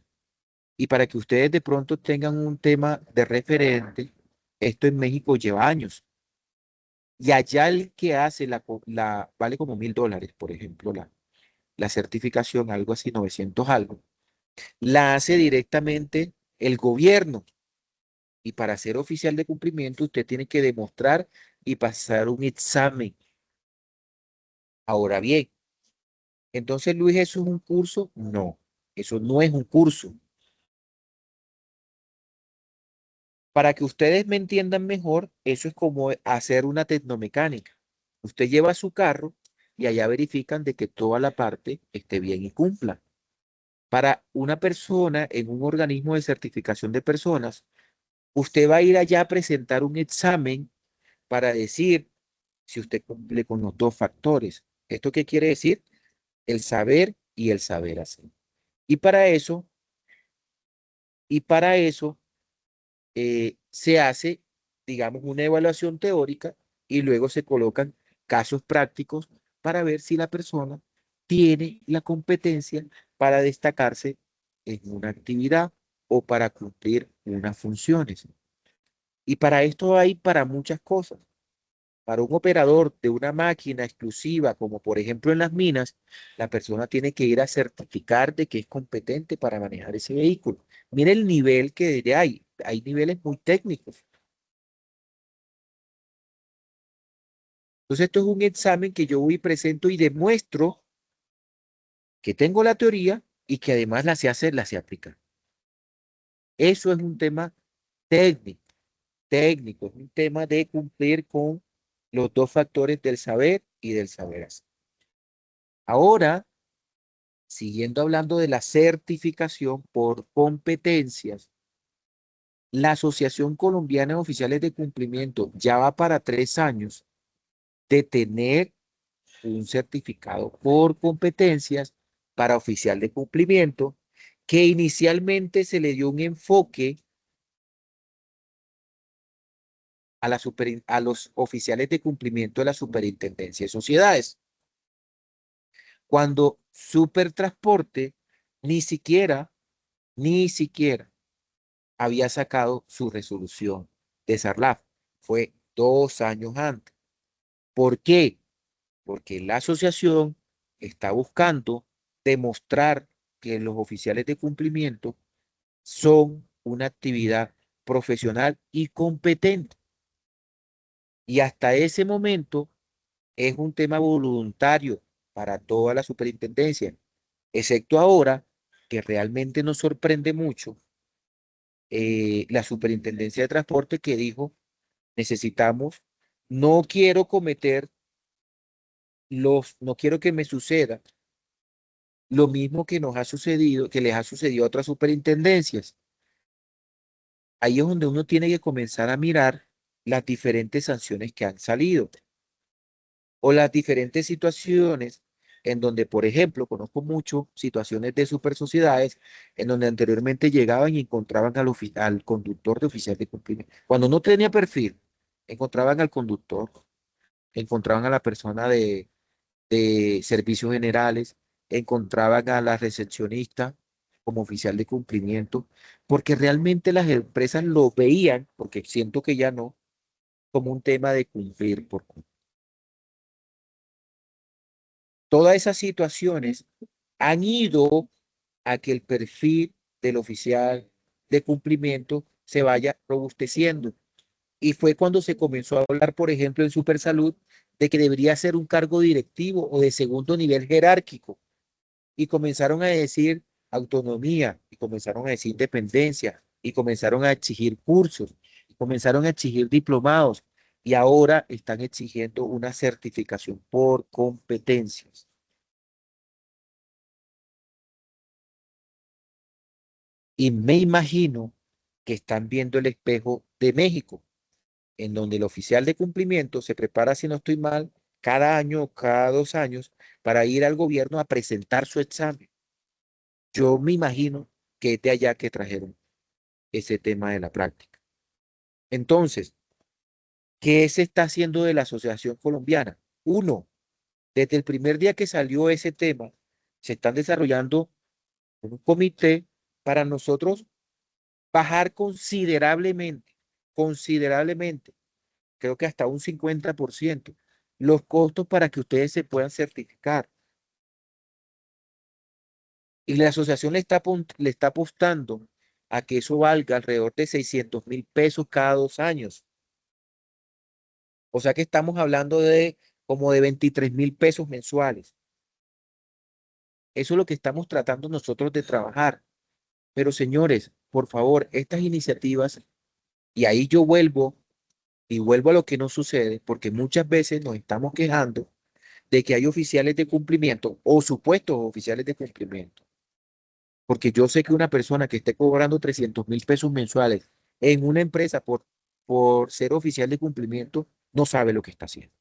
y para que ustedes de pronto tengan un tema de referente, esto en México lleva años. Y allá el que hace vale como $1,000, por ejemplo, la certificación, algo así, 900 algo, la hace directamente el gobierno. Y para ser oficial de cumplimiento, usted tiene que demostrar y pasar un examen. Ahora bien, entonces, Luis, ¿eso es un curso? No, eso no es un curso. Para que ustedes me entiendan mejor, eso es como hacer una tecnomecánica. Usted lleva su carro y allá verifican de que toda la parte esté bien y cumpla. Para una persona en un organismo de certificación de personas, usted va a ir allá a presentar un examen para decir si usted cumple con los dos factores. ¿Esto qué quiere decir? El saber y el saber hacer. Y para eso, y para eso se hace, digamos, una evaluación teórica y luego se colocan casos prácticos para ver si la persona tiene la competencia para destacarse en una actividad o para cumplir unas funciones. Y para esto hay para muchas cosas. Para un operador de una máquina exclusiva, como por ejemplo en las minas, la persona tiene que ir a certificar de que es competente para manejar ese vehículo. Mire el nivel que hay niveles muy técnicos. Entonces esto es un examen que yo voy y presento y demuestro que tengo la teoría y que además la sé hacer, la sé aplicar. Eso es un tema técnico, técnico, es un tema de cumplir con los dos factores del saber y del saber hacer. Ahora, siguiendo hablando de la certificación por competencias, la Asociación Colombiana de Oficiales de Cumplimiento ya va para 3 años de tener un certificado por competencias para oficial de cumplimiento, que inicialmente se le dio un enfoque a los oficiales de cumplimiento de la Superintendencia de Sociedades. Cuando Supertransporte ni siquiera había sacado su resolución de SARLAF. Fue 2 años antes. ¿Por qué? Porque la asociación está buscando demostrar que los oficiales de cumplimiento son una actividad profesional y competente. Y hasta ese momento es un tema voluntario para toda la superintendencia, excepto ahora que realmente nos sorprende mucho la superintendencia de transporte que dijo, necesitamos, no quiero cometer no quiero que me suceda lo mismo que nos ha sucedido, que les ha sucedido a otras superintendencias. Ahí es donde uno tiene que comenzar a mirar las diferentes sanciones que han salido o las diferentes situaciones en donde, por ejemplo, conozco mucho situaciones de super sociedades en donde anteriormente llegaban y encontraban al conductor de oficial de cumplimiento. Cuando no tenía perfil, encontraban al conductor, encontraban a la persona de servicios generales, encontraban a la recepcionista como oficial de cumplimiento, porque realmente las empresas lo veían, porque siento que ya no, como un tema de cumplir por cumplir. Todas esas situaciones han ido a que el perfil del oficial de cumplimiento se vaya robusteciendo. Y fue cuando se comenzó a hablar, por ejemplo, en Supersalud, de que debería ser un cargo directivo o de segundo nivel jerárquico. Y comenzaron a decir autonomía, y comenzaron a decir dependencia, y comenzaron a exigir cursos, y comenzaron a exigir diplomados, y ahora están exigiendo una certificación por competencias. Y me imagino que están viendo el espejo de México, en donde el oficial de cumplimiento se prepara, si no estoy mal, cada año o cada 2 años para ir al gobierno a presentar su examen. Yo me imagino que es de allá que trajeron ese tema de la práctica. Entonces, ¿qué se está haciendo de la Asociación Colombiana? Uno, desde el primer día que salió ese tema, se están desarrollando un comité para nosotros bajar considerablemente, creo que hasta un 50%, los costos para que ustedes se puedan certificar. Y la asociación le está apostando a que eso valga alrededor de 600.000 pesos cada 2 años. O sea que estamos hablando de como de 23.000 pesos mensuales. Eso es lo que estamos tratando nosotros de trabajar. Pero señores, por favor, estas iniciativas, y ahí yo vuelvo y vuelvo a lo que no sucede, porque muchas veces nos estamos quejando de que hay oficiales de cumplimiento o supuestos oficiales de cumplimiento. Porque yo sé que una persona que esté cobrando 300.000 pesos mensuales en una empresa por ser oficial de cumplimiento no sabe lo que está haciendo.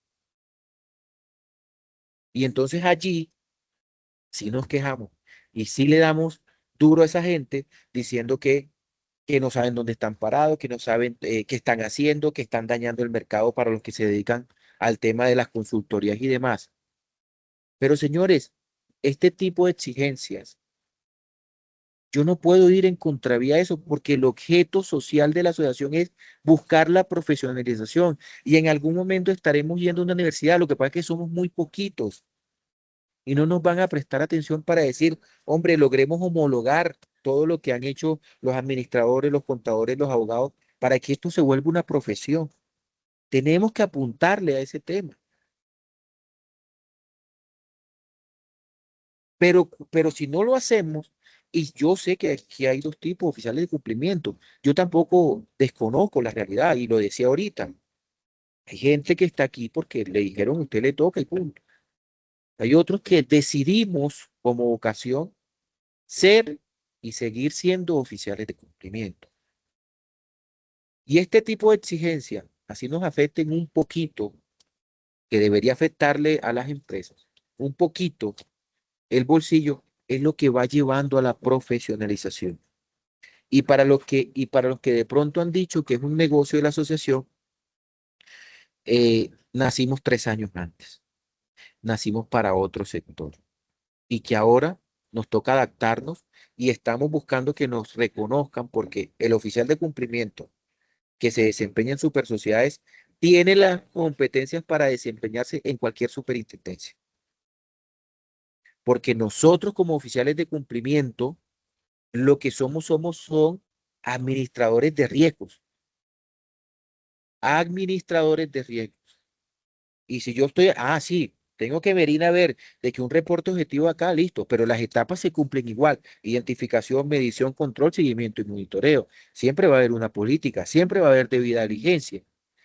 Y entonces allí sí nos quejamos y sí le damos duro a esa gente diciendo que no saben dónde están parados, que no saben qué están haciendo, que están dañando el mercado para los que se dedican al tema de las consultorías y demás. Pero señores, este tipo de exigencias, yo no puedo ir en contravía de eso porque el objeto social de la asociación es buscar la profesionalización y en algún momento estaremos yendo a una universidad. Lo que pasa es que somos muy poquitos y no nos van a prestar atención para decir, hombre, logremos homologar todo lo que han hecho los administradores, los contadores, los abogados, para que esto se vuelva una profesión. Tenemos que apuntarle a ese tema. Pero si no lo hacemos, y yo sé que aquí hay dos tipos oficiales de cumplimiento, yo tampoco desconozco la realidad y lo decía ahorita. Hay gente que está aquí porque le dijeron, usted le toca y punto. Hay otros que decidimos como vocación ser y seguir siendo oficiales de cumplimiento. Y este tipo de exigencia, así nos afecten un poquito, que debería afectarle a las empresas, un poquito el bolsillo, es lo que va llevando a la profesionalización. Y para los que de pronto han dicho que es un negocio de la asociación, nacimos 3 años antes, nacimos para otro sector y que ahora nos toca adaptarnos y estamos buscando que nos reconozcan porque el oficial de cumplimiento que se desempeña en super sociedades tiene las competencias para desempeñarse en cualquier superintendencia. Porque nosotros como oficiales de cumplimiento, lo que son administradores de riesgos, administradores de riesgos. Y si yo estoy, sí, tengo que venir a ver de que un reporte objetivo acá, listo, pero las etapas se cumplen igual. Identificación, medición, control, seguimiento y monitoreo. Siempre va a haber una política, siempre va a haber debida diligencia.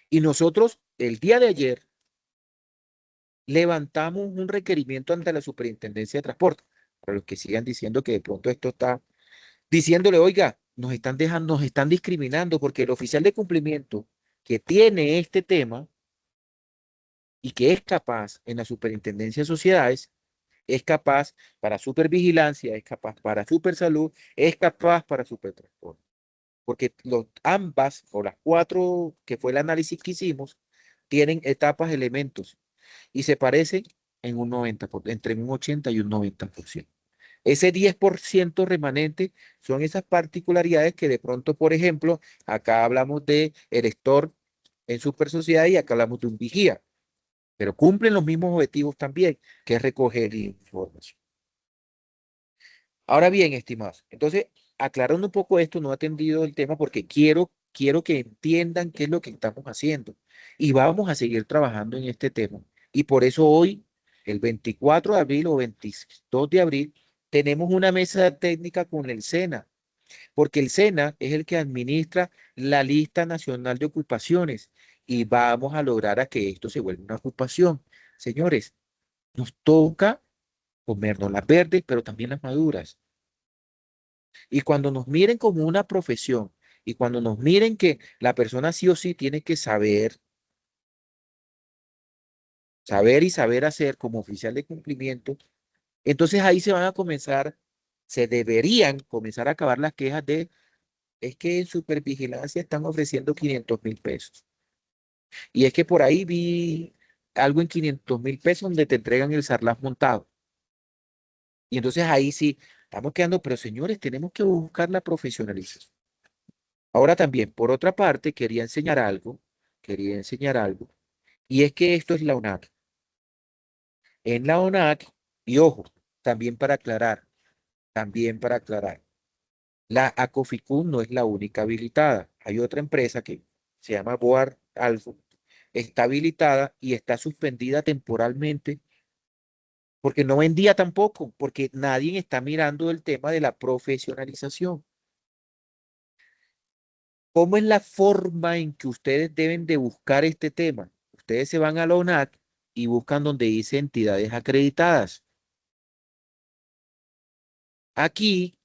Y nosotros, el día de ayer, levantamos un requerimiento ante la Superintendencia de Transporte, para los que sigan diciendo que de pronto esto está diciéndole, oiga, nos están dejando, nos están discriminando porque el oficial de cumplimiento que tiene este tema y que es capaz en la Superintendencia de Sociedades, es capaz para supervigilancia, es capaz para supersalud, es capaz para supertransporte. Porque ambas, o las cuatro que fue el análisis que hicimos, tienen etapas, elementos y se parecen en un 90%, entre un 80 y un 90%. Ese 10% remanente son esas particularidades que de pronto, por ejemplo, acá hablamos de el store en super sociedad y acá hablamos de un vigía, pero cumplen los mismos objetivos también, que es recoger información. Ahora bien, estimados, entonces, aclarando un poco esto, no he atendido el tema porque quiero que entiendan qué es lo que estamos haciendo y vamos a seguir trabajando en este tema. Y por eso hoy, el 24 de abril o 22 de abril, tenemos una mesa técnica con el SENA, porque el SENA es el que administra la lista nacional de ocupaciones y vamos a lograr a que esto se vuelva una ocupación. Señores, nos toca comernos las verdes, pero también las maduras. Y cuando nos miren como una profesión y cuando nos miren que la persona sí o sí tiene que saber y saber hacer como oficial de cumplimiento, entonces ahí se deberían comenzar a acabar las quejas de es que en supervigilancia están ofreciendo 500.000 pesos. Y es que por ahí vi algo en 500.000 pesos donde te entregan el sarlás montado. Y entonces ahí sí, estamos quedando, pero señores, tenemos que buscar la profesionalización. Ahora también, por otra parte, quería enseñar algo, y es que esto es la ONAC. En la ONAC, y ojo, también para aclarar, la ACOFICUM no es la única habilitada. Hay otra empresa que se llama Boar Alpha, está habilitada y está suspendida temporalmente porque no vendía tampoco, porque nadie está mirando el tema de la profesionalización. ¿Cómo es la forma en que ustedes deben de buscar este tema? Ustedes se van a la ONAC y buscan donde dice entidades acreditadas. Aquí,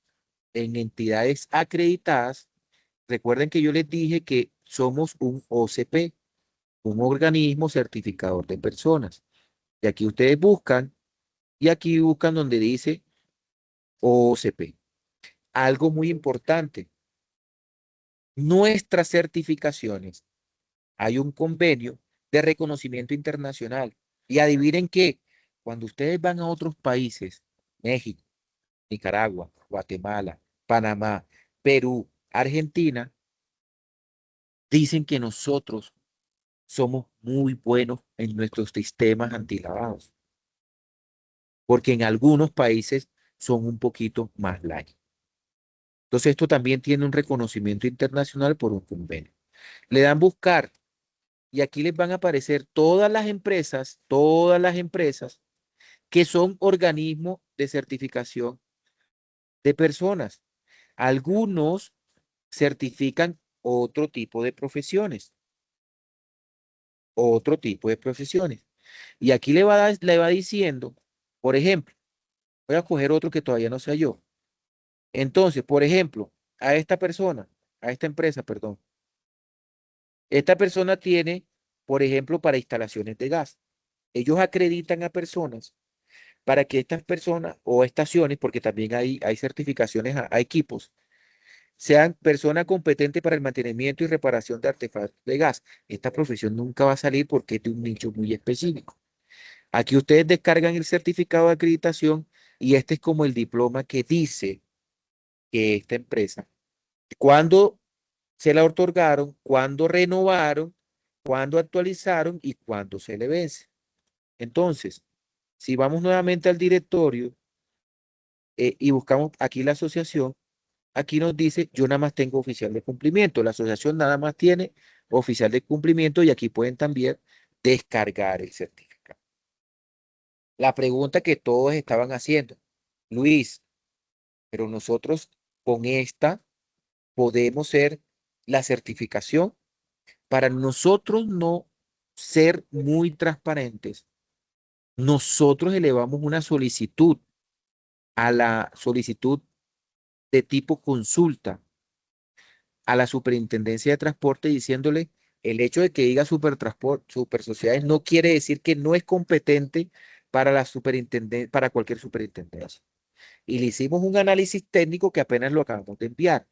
en entidades acreditadas, recuerden que yo les dije que somos un OCP, un organismo certificador de personas. Y aquí ustedes buscan, y aquí buscan donde dice OCP. Algo muy importante, nuestras certificaciones, hay un convenio de reconocimiento internacional. Y adivinen qué, cuando ustedes van a otros países, México, Nicaragua, Guatemala, Panamá, Perú, Argentina, dicen que nosotros somos muy buenos en nuestros sistemas antilavados, porque en algunos países son un poquito más light. Entonces esto también tiene un reconocimiento internacional por un convenio. Le dan buscar y aquí les van a aparecer todas las empresas que son organismos de certificación de personas. Algunos certifican otro tipo de profesiones. Y aquí le va diciendo, por ejemplo, voy a coger otro que todavía no sea yo. Entonces, por ejemplo, a esta empresa, perdón, esta persona tiene, por ejemplo, para instalaciones de gas. Ellos acreditan a personas para que estas personas o estaciones, porque también hay certificaciones a equipos, sean personas competentes para el mantenimiento y reparación de artefactos de gas. Esta profesión nunca va a salir porque es de un nicho muy específico. Aquí ustedes descargan el certificado de acreditación y este es como el diploma que dice que esta empresa, cuándo se la otorgaron, cuándo renovaron, cuándo actualizaron y cuándo se le vence. Entonces, si vamos nuevamente al directorio y buscamos aquí la asociación, aquí nos dice, yo nada más tengo oficial de cumplimiento. La asociación nada más tiene oficial de cumplimiento y aquí pueden también descargar el certificado. La pregunta que todos estaban haciendo, Luis, pero nosotros con esta podemos ser la certificación para nosotros no ser muy transparentes. Nosotros elevamos una solicitud a la solicitud de tipo consulta a la Superintendencia de Transporte diciéndole el hecho de que diga super sociedades no quiere decir que no es competente para la superintendencia, para cualquier superintendencia. Y le hicimos un análisis técnico que apenas lo acabamos de enviar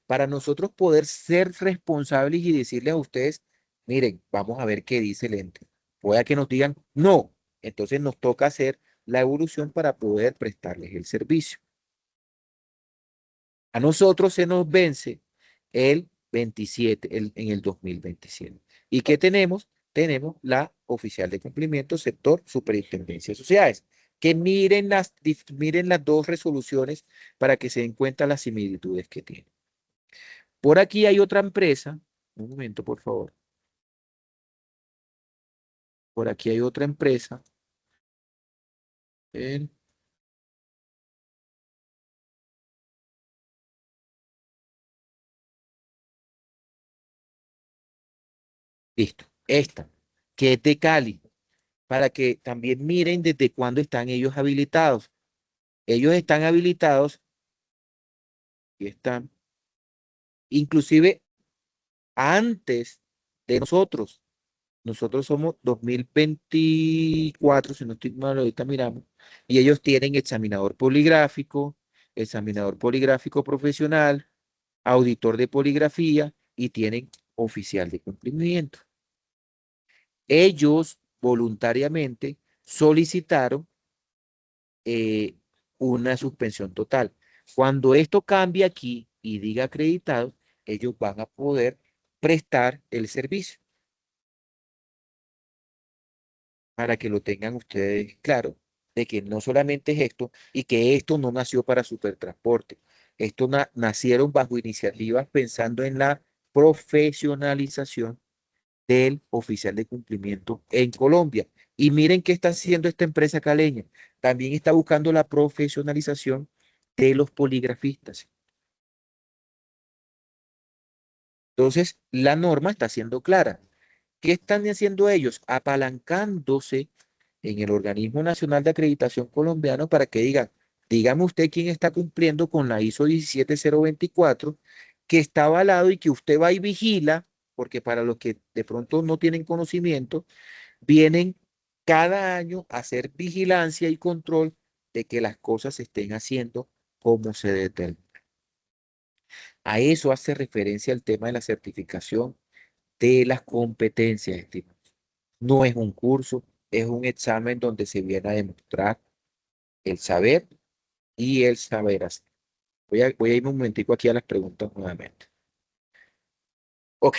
para nosotros poder ser responsables y decirles a ustedes, miren, vamos a ver qué dice el ente. Pueda que nos digan no, entonces nos toca hacer la evolución para poder prestarles el servicio. A nosotros se nos vence el 27, en el 2027. ¿Y qué tenemos? Tenemos la oficial de cumplimiento sector Superintendencia de Sociedades. Que miren las dos resoluciones para que se den cuenta las similitudes que tienen. Por aquí hay otra empresa. Un momento, por favor. Por aquí hay otra empresa. Ven. Listo. Esta, que es de Cali, para que también miren desde cuándo están ellos habilitados. Ellos están habilitados y están inclusive antes de nosotros. Nosotros somos 2024, si no estoy mal, ahorita miramos, y ellos tienen examinador poligráfico profesional, auditor de poligrafía y tienen oficial de cumplimiento. Ellos voluntariamente solicitaron una suspensión total. Cuando esto cambie aquí y diga acreditado, ellos van a poder prestar el servicio. Para que lo tengan ustedes claro, de que no solamente es esto y que esto no nació para supertransporte. Esto nacieron bajo iniciativas pensando en la profesionalización del oficial de cumplimiento en Colombia. Y miren qué está haciendo esta empresa caleña. También está buscando la profesionalización de los poligrafistas. Entonces, la norma está siendo clara. ¿Qué están haciendo ellos? Apalancándose en el Organismo Nacional de Acreditación Colombiano para que digan, dígame usted quién está cumpliendo con la ISO 17024, que está avalado y que usted va y vigila, porque para los que de pronto no tienen conocimiento, vienen cada año a hacer vigilancia y control de que las cosas se estén haciendo como se determina. A eso hace referencia el tema de la certificación de las competencias, estimados. No es un curso, es un examen donde se viene a demostrar el saber y el saber hacer. Voy a irme un momentico aquí a las preguntas nuevamente. Ok,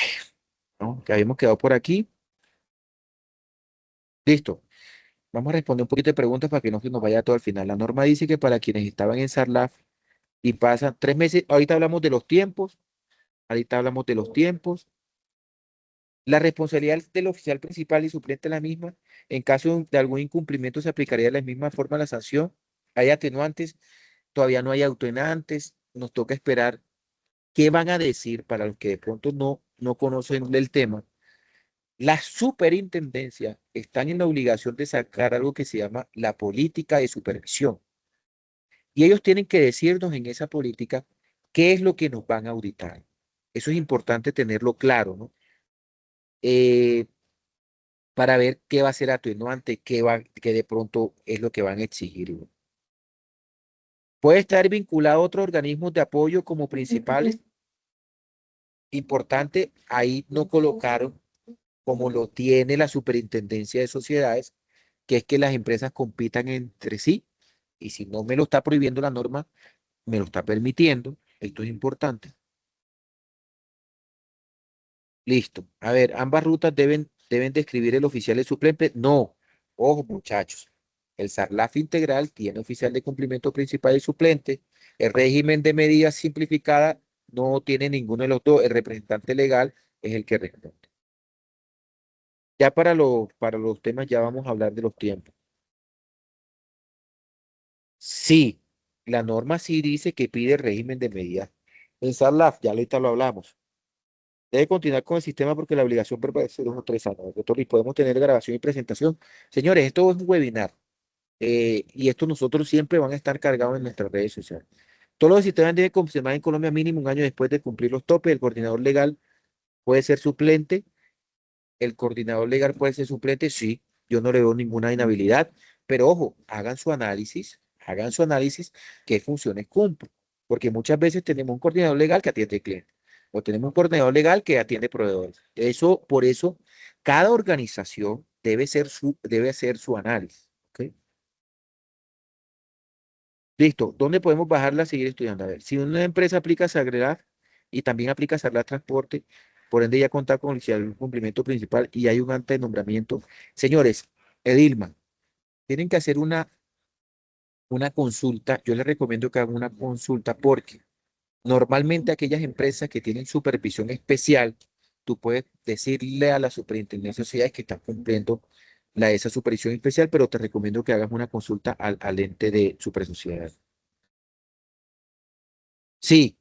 ¿no? Que habíamos quedado por aquí. Listo. Vamos a responder un poquito de preguntas para que no se nos vaya todo al final. La norma dice que para quienes estaban en SARLAF y pasan 3 meses, ahorita hablamos de los tiempos, La responsabilidad del oficial principal y suplente es la misma. En caso de algún incumplimiento se aplicaría de la misma forma la sanción. Hay atenuantes, todavía no hay autoenantes. Nos toca esperar qué van a decir para los que de pronto no conocen el tema. Las superintendencias están en la obligación de sacar algo que se llama la política de supervisión. Y ellos tienen que decirnos en esa política qué es lo que nos van a auditar. Eso es importante tenerlo claro, ¿no? Eh, para ver qué va a ser atenuante, qué de pronto es lo que van a exigir, ¿no? Puede estar vinculado a otros organismos de apoyo como principales. Importante, ahí no colocaron como lo tiene la Superintendencia de Sociedades, que es que las empresas compitan entre sí. Y si no me lo está prohibiendo la norma, me lo está permitiendo. Esto es importante. Listo. A ver, ambas rutas deben describir el oficial de suplente. No. Ojo, muchachos. El SARLAF integral tiene oficial de cumplimiento principal y suplente. El régimen de medidas simplificada no tiene ninguno de los dos. El representante legal es el que responde. Ya para los temas ya vamos a hablar de los tiempos. Sí, la norma sí dice que pide régimen de medidas. En SARLAF, ya ahorita lo hablamos. Debe continuar con el sistema porque la obligación permanece 2 o 3 años. Doctor Luis, podemos tener grabación y presentación. Señores, esto es un webinar y esto nosotros siempre van a estar cargados en nuestras redes sociales. Todos los sistemas deben confirmar en Colombia mínimo un año después de cumplir los topes. El coordinador legal puede ser suplente. El coordinador legal puede ser suplente, sí. Yo no le veo ninguna inhabilidad, pero ojo, hagan su análisis, qué funciones cumple. Porque muchas veces tenemos un coordinador legal que atiende clientes o tenemos un coordinador legal que atiende proveedores. Por eso, cada organización debe hacer su análisis. ¿Ok? Listo. ¿Dónde podemos bajarla a seguir estudiando? A ver, si una empresa aplica Sagrera y también aplica Sagrera Transporte, por ende ya contar con el cumplimiento principal y hay un ante de nombramiento. Señores, Edilma, tienen que hacer una consulta. Yo les recomiendo que hagan una consulta porque normalmente aquellas empresas que tienen supervisión especial, tú puedes decirle a la superintendencia de sociedades que están cumpliendo esa supervisión especial, pero te recomiendo que hagas una consulta al ente de supersociedad. Sí,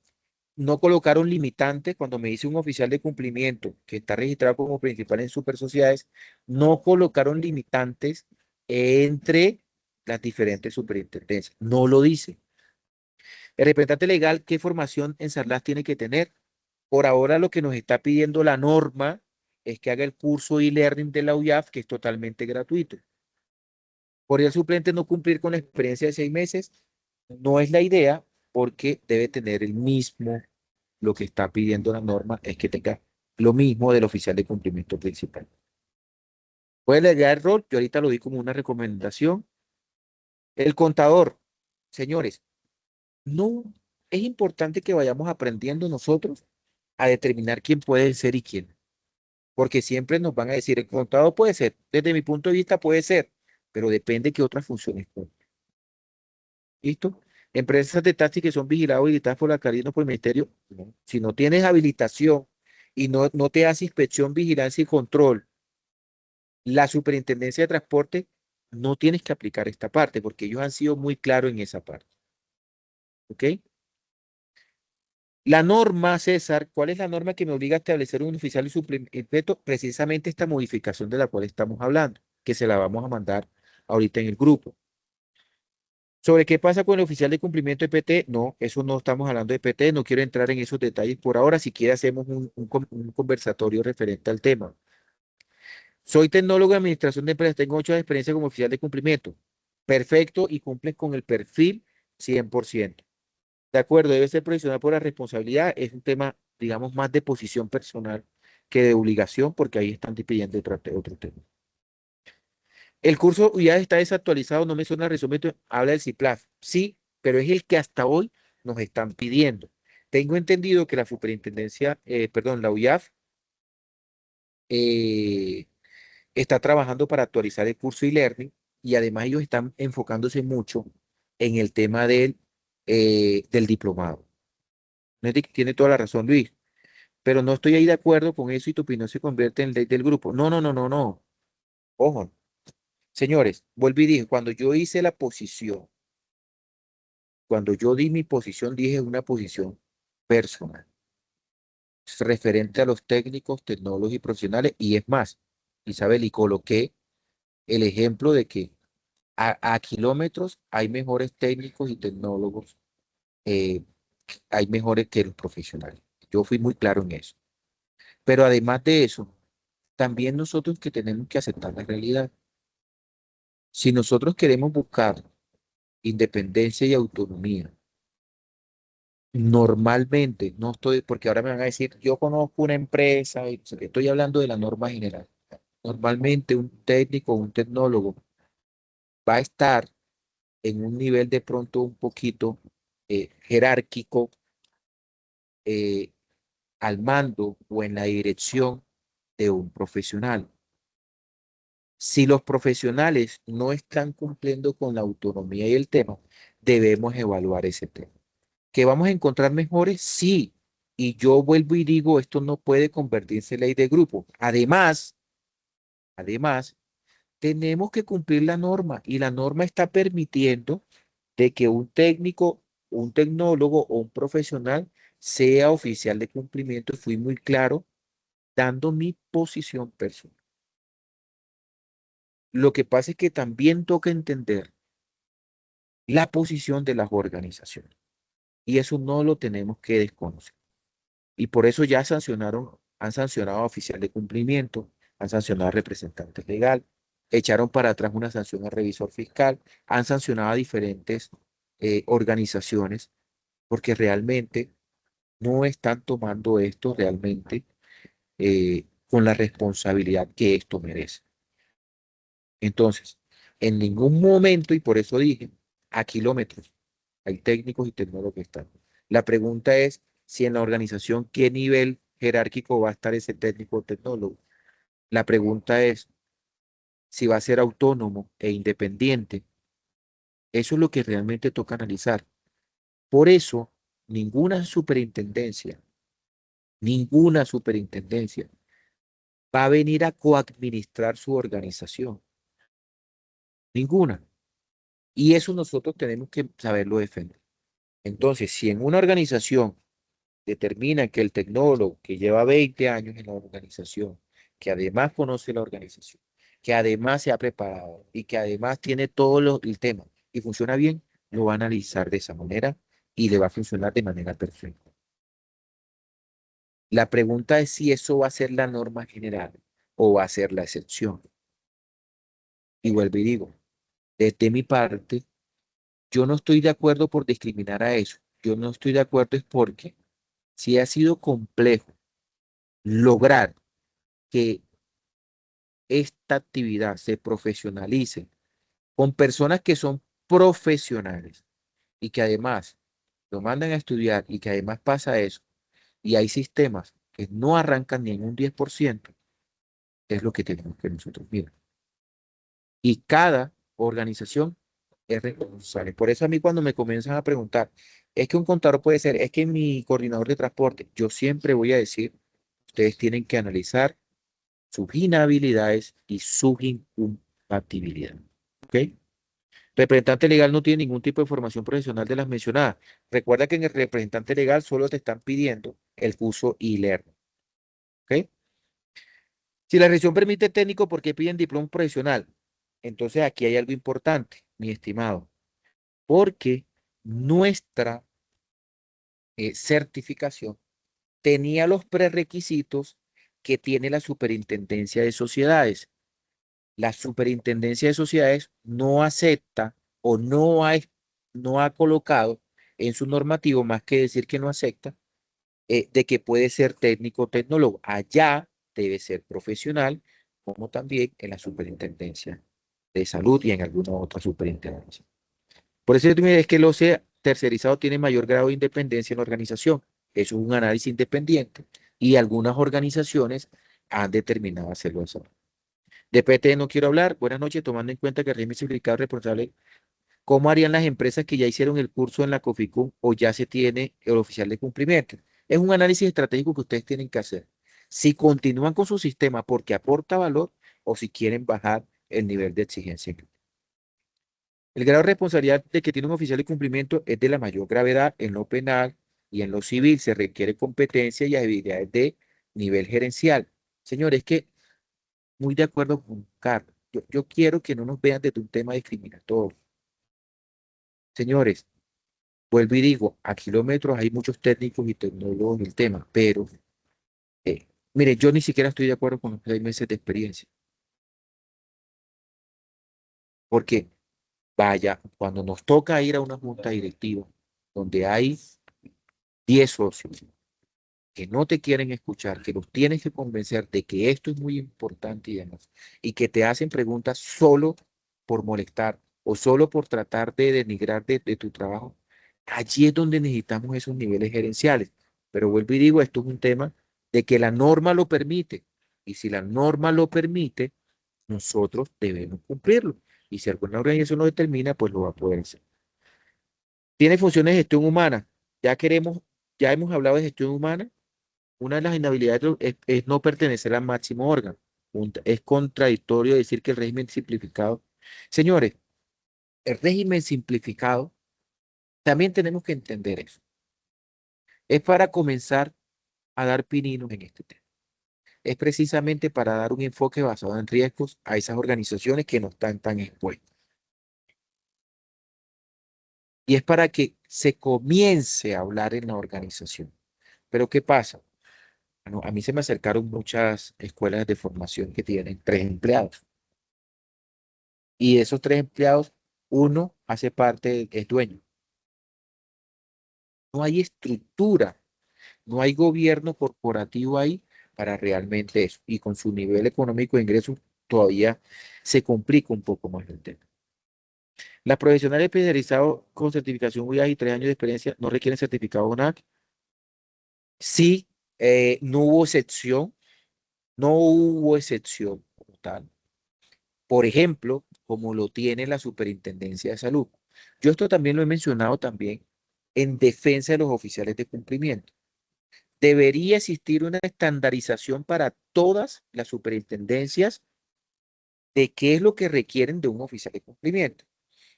no colocaron limitantes cuando me dice un oficial de cumplimiento que está registrado como principal en supersociedades, no colocaron limitantes entre las diferentes superintendencias. No lo dice. El representante legal, ¿qué formación en SARLAF tiene que tener? Por ahora lo que nos está pidiendo la norma es que haga el curso e-learning de la UIAF, que es totalmente gratuito. Por el suplente no cumplir con la experiencia de 6 meses no es la idea porque debe tener el mismo lo que está pidiendo la norma es que tenga lo mismo del oficial de cumplimiento principal. Puede leer el rol, yo ahorita lo di como una recomendación. El contador, señores, no es importante que vayamos aprendiendo nosotros a determinar quién puede ser y quién, porque siempre nos van a decir, el contador puede ser, desde mi punto de vista puede ser, pero depende de qué otras funciones cumple. ¿Listo? Empresas de taxi que son vigiladas o habilitadas por la alcaldía o por el ministerio, no. Si no tienes habilitación y no te hace inspección, vigilancia y control, la superintendencia de transporte, no tienes que aplicar esta parte, porque ellos han sido muy claros en esa parte. ¿Ok? La norma, César, ¿cuál es la norma que me obliga a establecer un oficial y suplemento? Precisamente esta modificación de la cual estamos hablando, que se la vamos a mandar ahorita en el grupo. ¿Sobre qué pasa con el oficial de cumplimiento de PT? No, eso no estamos hablando de PT, no quiero entrar en esos detalles por ahora, si quiere hacemos un conversatorio referente al tema. Soy tecnólogo de administración de empresas, tengo 8 años de experiencia como oficial de cumplimiento. Perfecto y cumples con el perfil 100%. De acuerdo, debe ser profesional por la responsabilidad, es un tema, digamos, más de posición personal que de obligación, porque ahí están pidiendo otro tema. El curso ya está desactualizado, no me suena el resumen, habla del CIPLAF. Sí, pero es el que hasta hoy nos están pidiendo. Tengo entendido que la superintendencia, perdón, la UIAF, eh, está trabajando para actualizar el curso e-learning y además ellos están enfocándose mucho en el tema del diplomado. No es de que tiene toda la razón, Luis, pero no estoy ahí de acuerdo con eso y tu opinión se convierte en ley del grupo. No, no, no, no, no. Ojo, señores, vuelvo y dije, cuando yo di mi posición, dije una posición personal, referente a los técnicos, tecnólogos y profesionales, y es más, Isabel, y coloqué el ejemplo de que a kilómetros hay mejores técnicos y tecnólogos, eh, hay mejores que los profesionales. Yo fui muy claro en eso. Pero además de eso, también nosotros que tenemos que aceptar la realidad. Si nosotros queremos buscar independencia y autonomía, normalmente, no estoy, porque ahora me van a decir, yo conozco una empresa, y estoy hablando de la norma general. Normalmente un técnico, un tecnólogo va a estar en un nivel de pronto un poquito jerárquico, eh, al mando o en la dirección de un profesional. Si los profesionales no están cumpliendo con la autonomía y el tema, debemos evaluar ese tema. ¿Que vamos a encontrar mejores? Sí. Y yo vuelvo y digo, esto no puede convertirse en ley de grupo. Además, tenemos que cumplir la norma y la norma está permitiendo de que un técnico, un tecnólogo o un profesional sea oficial de cumplimiento. Fui muy claro dando mi posición personal. Lo que pasa es que también toca entender la posición de las organizaciones y eso no lo tenemos que desconocer. Y por eso ya han sancionado a oficial de cumplimiento, han sancionado a representante legal, echaron para atrás una sanción al revisor fiscal, han sancionado a diferentes organizaciones porque realmente no están tomando esto realmente con la responsabilidad que esto merece. Entonces, en ningún momento, y por eso dije, a kilómetros, hay técnicos y tecnólogos que están. La pregunta es si en la organización, ¿qué nivel jerárquico va a estar ese técnico o tecnólogo? La pregunta es si va a ser autónomo e independiente. Eso es lo que realmente toca analizar. Por eso, ninguna superintendencia va a venir a coadministrar su organización. Ninguna. Y eso nosotros tenemos que saberlo defender. Entonces, si en una organización determina que el tecnólogo que lleva 20 años en la organización, que además conoce la organización, que además se ha preparado y que además tiene el tema y funciona bien, lo va a analizar de esa manera y le va a funcionar de manera perfecta. La pregunta es si eso va a ser la norma general o va a ser la excepción. Y vuelvo y digo, desde mi parte, yo no estoy de acuerdo por discriminar a eso. Yo no estoy de acuerdo es porque si ha sido complejo lograr que esta actividad se profesionalice con personas que son profesionales y que además lo mandan a estudiar y que además pasa eso, y hay sistemas que no arrancan ni en un 10%, es lo que tenemos que nosotros mirar. Y cada organización es responsable. Por eso a mí cuando me comienzan a preguntar, es que un contador puede ser, es que mi coordinador de transporte, yo siempre voy a decir, ustedes tienen que analizar sus inhabilidades y sus incompatibilidades. ¿Ok? Representante legal no tiene ningún tipo de formación profesional de las mencionadas. Recuerda que en el representante legal solo te están pidiendo el curso e-learning. ¿Ok? Si la región permite técnico, ¿por qué piden diploma profesional? Entonces aquí hay algo importante, mi estimado, porque nuestra certificación tenía los prerequisitos que tiene la Superintendencia de Sociedades. La Superintendencia de Sociedades no acepta o no ha colocado en su normativo, más que decir que no acepta, de que puede ser técnico o tecnólogo. Allá debe ser profesional, como también en la Superintendencia de Salud y en alguna otra superintendencia. Por eso es que el OCE tercerizado tiene mayor grado de independencia en la organización. Eso es un análisis independiente y algunas organizaciones han determinado hacerlo así. De PT no quiero hablar. Buenas noches, tomando en cuenta que el régimen simplificado responsable, ¿cómo harían las empresas que ya hicieron el curso en la COFICUM o ya se tiene el oficial de cumplimiento? Es un análisis estratégico que ustedes tienen que hacer. Si continúan con su sistema porque aporta valor o si quieren bajar el nivel de exigencia. El grado de responsabilidad de que tiene un oficial de cumplimiento es de la mayor gravedad en lo penal y en lo civil. Se requiere competencia y habilidades de nivel gerencial. Señores, es que muy de acuerdo con Carlos. Yo quiero que no nos vean desde un tema discriminatorio. Señores, vuelvo y digo, a kilómetros hay muchos técnicos y tecnólogos del tema, pero mire, yo ni siquiera estoy de acuerdo con los 6 meses de experiencia, porque vaya, cuando nos toca ir a una junta directiva donde hay 10 socios que no te quieren escuchar, que los tienes que convencer de que esto es muy importante y demás, y que te hacen preguntas solo por molestar o solo por tratar de denigrar de tu trabajo, allí es donde necesitamos esos niveles gerenciales. Pero vuelvo y digo, esto es un tema de que la norma lo permite, y si la norma lo permite, nosotros debemos cumplirlo. Y si alguna organización lo determina, pues lo va a poder hacer. Tiene funciones de gestión humana. Ya hemos hablado de gestión humana. Una de las inhabilidades es no pertenecer al máximo órgano. Es contradictorio decir que el régimen simplificado. Señores, el régimen simplificado, también tenemos que entender eso. Es para comenzar a dar pininos en este tema. Es precisamente para dar un enfoque basado en riesgos a esas organizaciones que no están tan expuestas. Y es para que se comience a hablar en la organización. Pero ¿qué pasa? Bueno, a mí se me acercaron muchas escuelas de formación que tienen 3 empleados. Y de esos 3 empleados, uno hace parte, es dueño. No hay estructura, no hay gobierno corporativo ahí para realmente eso. Y con su nivel económico de ingresos todavía se complica un poco más el tema. Las profesionales especializados con certificación UIA y 3 años de experiencia no requieren certificado ONAC. Sí, no hubo excepción, no hubo excepción como tal. Por ejemplo, como lo tiene la Superintendencia de Salud. Yo esto también lo he mencionado también en defensa de los oficiales de cumplimiento. Debería existir una estandarización para todas las superintendencias de qué es lo que requieren de un oficial de cumplimiento.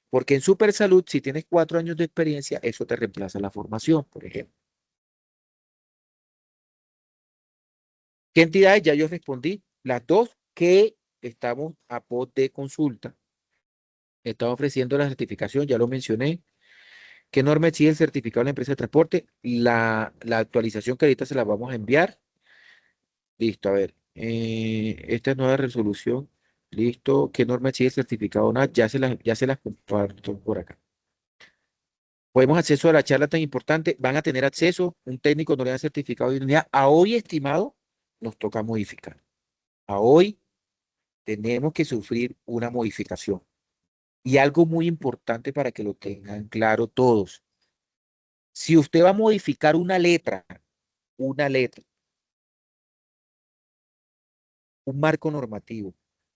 Porque en Supersalud, si tienes 4 años de experiencia, eso te reemplaza la formación, por ejemplo. ¿Qué entidades? Ya yo respondí. Las dos que estamos a pos de consulta. Estamos ofreciendo la certificación, ya lo mencioné. ¿Qué norma exige el certificado de la empresa de transporte? La actualización que ahorita se la vamos a enviar. Listo, a ver. Esta es nueva resolución. Listo. ¿Qué norma exige el certificado NAT? Ya se las comparto por acá. Podemos acceso a la charla tan importante, van a tener acceso, un técnico no le da certificado de idoneidad. A hoy, estimado, nos toca modificar. A hoy tenemos que sufrir una modificación. Y algo muy importante para que lo tengan claro todos. Si usted va a modificar una letra, un marco normativo,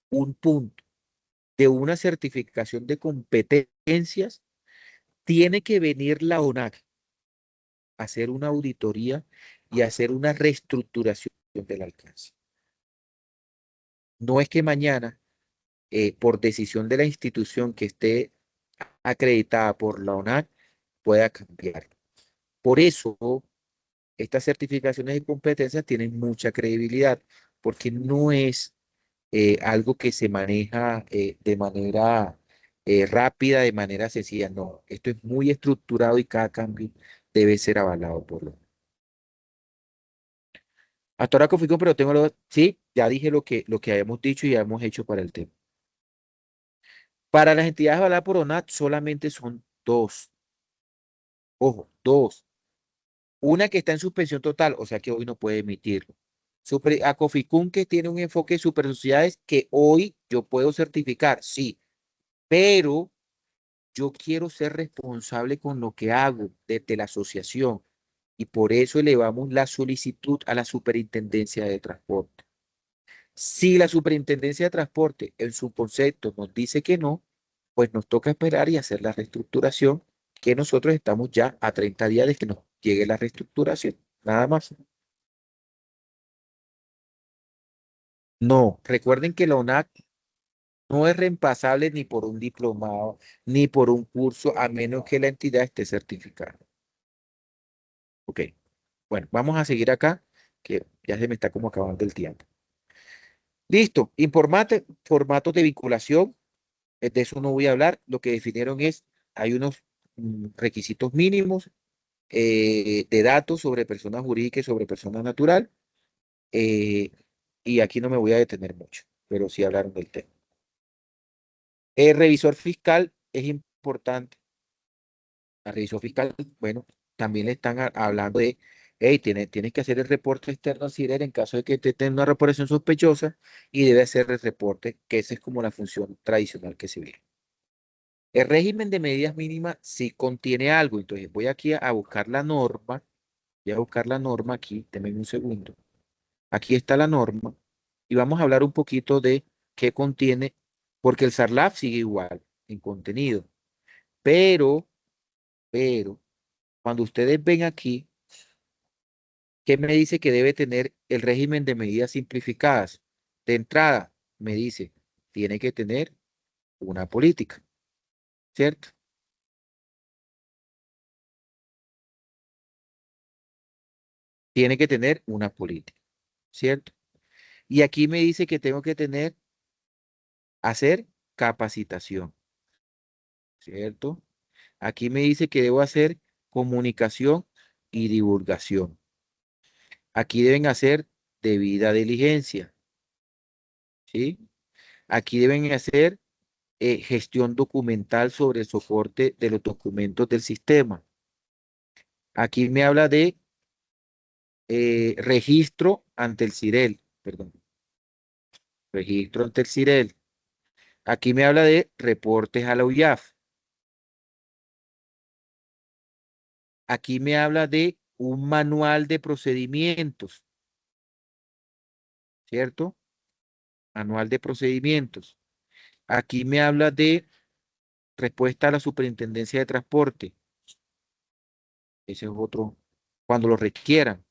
un punto de una certificación de competencias, tiene que venir la ONAC a hacer una auditoría y hacer una reestructuración del alcance. No es que mañana, por decisión de la institución que esté acreditada por la ONAC, pueda cambiar. Por eso, estas certificaciones de competencias tienen mucha credibilidad, porque no es algo que se maneja de manera rápida, de manera sencilla. No, esto es muy estructurado y cada cambio debe ser avalado por lo. Hasta ahora confío, pero tengo lo. Sí, ya dije lo que habíamos dicho y ya hemos hecho para el tema. Para las entidades avaladas por ONAT solamente son dos. Ojo, dos. Una que está en suspensión total, o sea que hoy no puede emitirlo. Acoficún, que tiene un enfoque de super sociedades que hoy yo puedo certificar, sí, pero yo quiero ser responsable con lo que hago desde la asociación y por eso elevamos la solicitud a la Superintendencia de Transporte. Si la Superintendencia de Transporte en su concepto nos dice que no, pues nos toca esperar y hacer la reestructuración, que nosotros estamos ya a 30 días de que nos llegue la reestructuración. Nada más. No, recuerden que la ONAC no es reemplazable ni por un diplomado, ni por un curso, a menos que la entidad esté certificada. Ok, bueno, vamos a seguir acá, que ya se me está como acabando el tiempo. Listo, formatos de vinculación, de eso no voy a hablar. Lo que definieron es, hay unos requisitos mínimos de datos sobre personas jurídicas y sobre personas natural, eh, y aquí no me voy a detener mucho, pero sí hablaron del tema. El revisor fiscal es importante. El revisor fiscal, bueno, también le están hablando de, hey, tienes que hacer el reporte externo al CIRER en caso de que te tenga una reparación sospechosa y debe hacer el reporte, que esa es como la función tradicional que se ve. El régimen de medidas mínimas sí contiene algo, entonces voy aquí a buscar la norma, voy a buscar la norma aquí, denme un segundo. Aquí está la norma y vamos a hablar un poquito de qué contiene, porque el SARLAF sigue igual en contenido, pero, pero, cuando ustedes ven aquí, ¿qué me dice que debe tener el régimen de medidas simplificadas? De entrada, me dice, tiene que tener una política, ¿cierto? Tiene que tener una política, ¿cierto? Y aquí me dice que tengo que hacer capacitación, ¿cierto? Aquí me dice que debo hacer comunicación y divulgación. Aquí deben hacer debida diligencia, ¿sí? Aquí deben hacer gestión documental sobre el soporte de los documentos del sistema. Aquí me habla de registro ante el CIREL, perdón, registro ante el CIREL. Aquí me habla de reportes a la UIAF. Aquí me habla de un manual de procedimientos, ¿cierto? Manual de procedimientos. Aquí me habla de respuesta a la Superintendencia de Transporte. Ese es otro, cuando lo requieran.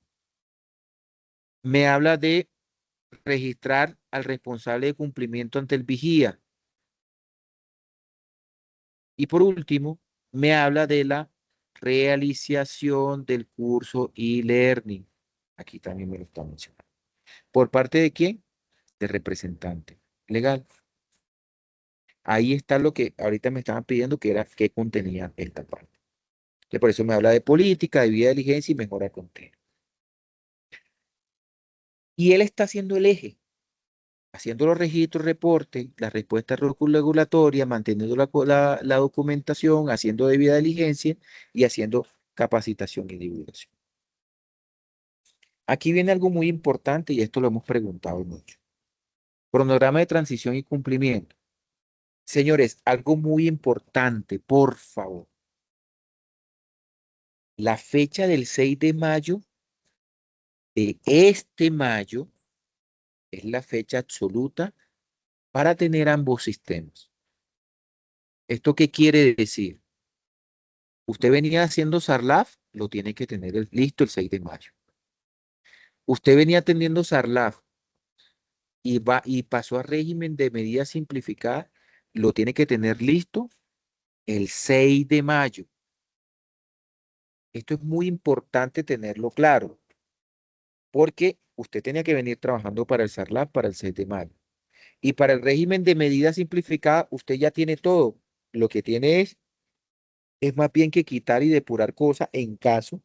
Me habla de registrar al responsable de cumplimiento ante el vigía. Y por último, me habla de la realización del curso e-learning. Aquí también me lo está mencionando. ¿Por parte de quién? De representante legal. Ahí está lo que ahorita me estaban pidiendo, que era qué contenía esta parte. Que por eso me habla de política, de vida de diligencia y mejora de contenido. Y él está haciendo el eje. haciendo los registros, reportes, la respuesta regulatoria, manteniendo la documentación, haciendo debida diligencia y haciendo capacitación y divulgación. Aquí viene algo muy importante y esto lo hemos preguntado mucho. Cronograma de transición y cumplimiento. Señores, algo muy importante, por favor. La fecha del 6 de mayo de este mayo es la fecha absoluta para tener ambos sistemas. ¿Esto qué quiere decir? Usted venía haciendo SARLAF, lo tiene que tener listo el 6 de mayo. Usted venía atendiendo SARLAF y pasó a régimen de medida simplificada, lo tiene que tener listo el 6 de mayo. Esto es muy importante tenerlo claro, porque usted tenía que venir trabajando para el SARLAF para el 6 de mayo. Y para el régimen de medida simplificada, usted ya tiene todo. Lo que tiene es más bien que quitar y depurar cosas en caso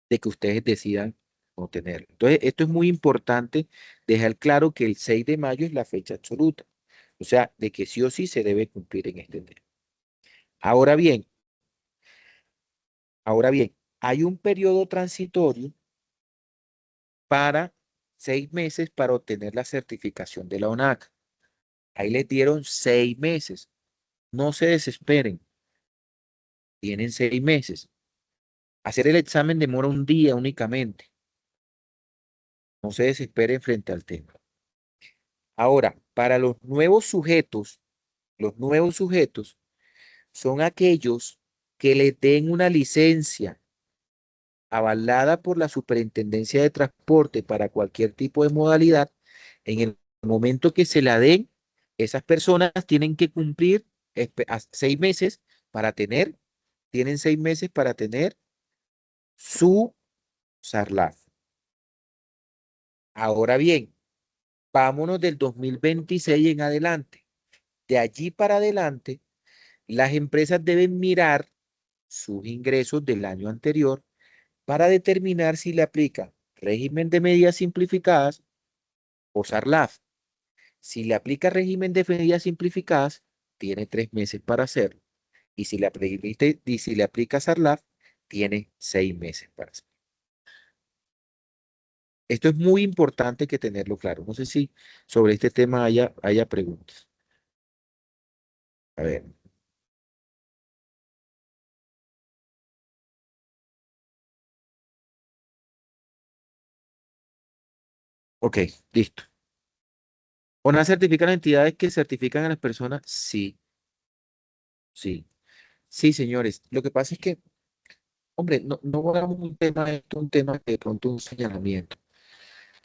de que ustedes decidan no tenerlo. Entonces, esto es muy importante dejar claro que el 6 de mayo es la fecha absoluta. O sea, de que sí o sí se debe cumplir en este tema. Ahora bien, hay un periodo transitorio para 6 meses para obtener la certificación de la ONAC. Ahí les dieron 6 meses. No se desesperen. Tienen 6 meses. Hacer el examen demora un día únicamente. No se desesperen frente al tema. Ahora, para los nuevos sujetos son aquellos que le den una licencia avalada por la Superintendencia de Transporte para cualquier tipo de modalidad. En el momento que se la den, esas personas tienen que cumplir 6 meses para tener, tienen 6 meses para tener su SARLAF. Ahora bien, vámonos del 2026 en adelante. De allí para adelante, las empresas deben mirar sus ingresos del año anterior para determinar si le aplica régimen de medidas simplificadas o SARLAF. Si le aplica régimen de medidas simplificadas, tiene 3 meses para hacerlo. Y si le aplica SARLAF, tiene 6 meses para hacerlo. Esto es muy importante que tenerlo claro. No sé si sobre este tema haya preguntas. A ver. Ok, listo. ¿ONAC certifica las entidades que certifican a las personas? Sí, sí. Sí, señores. Lo que pasa es que, hombre, no hagamos un tema, esto un tema que de pronto un señalamiento.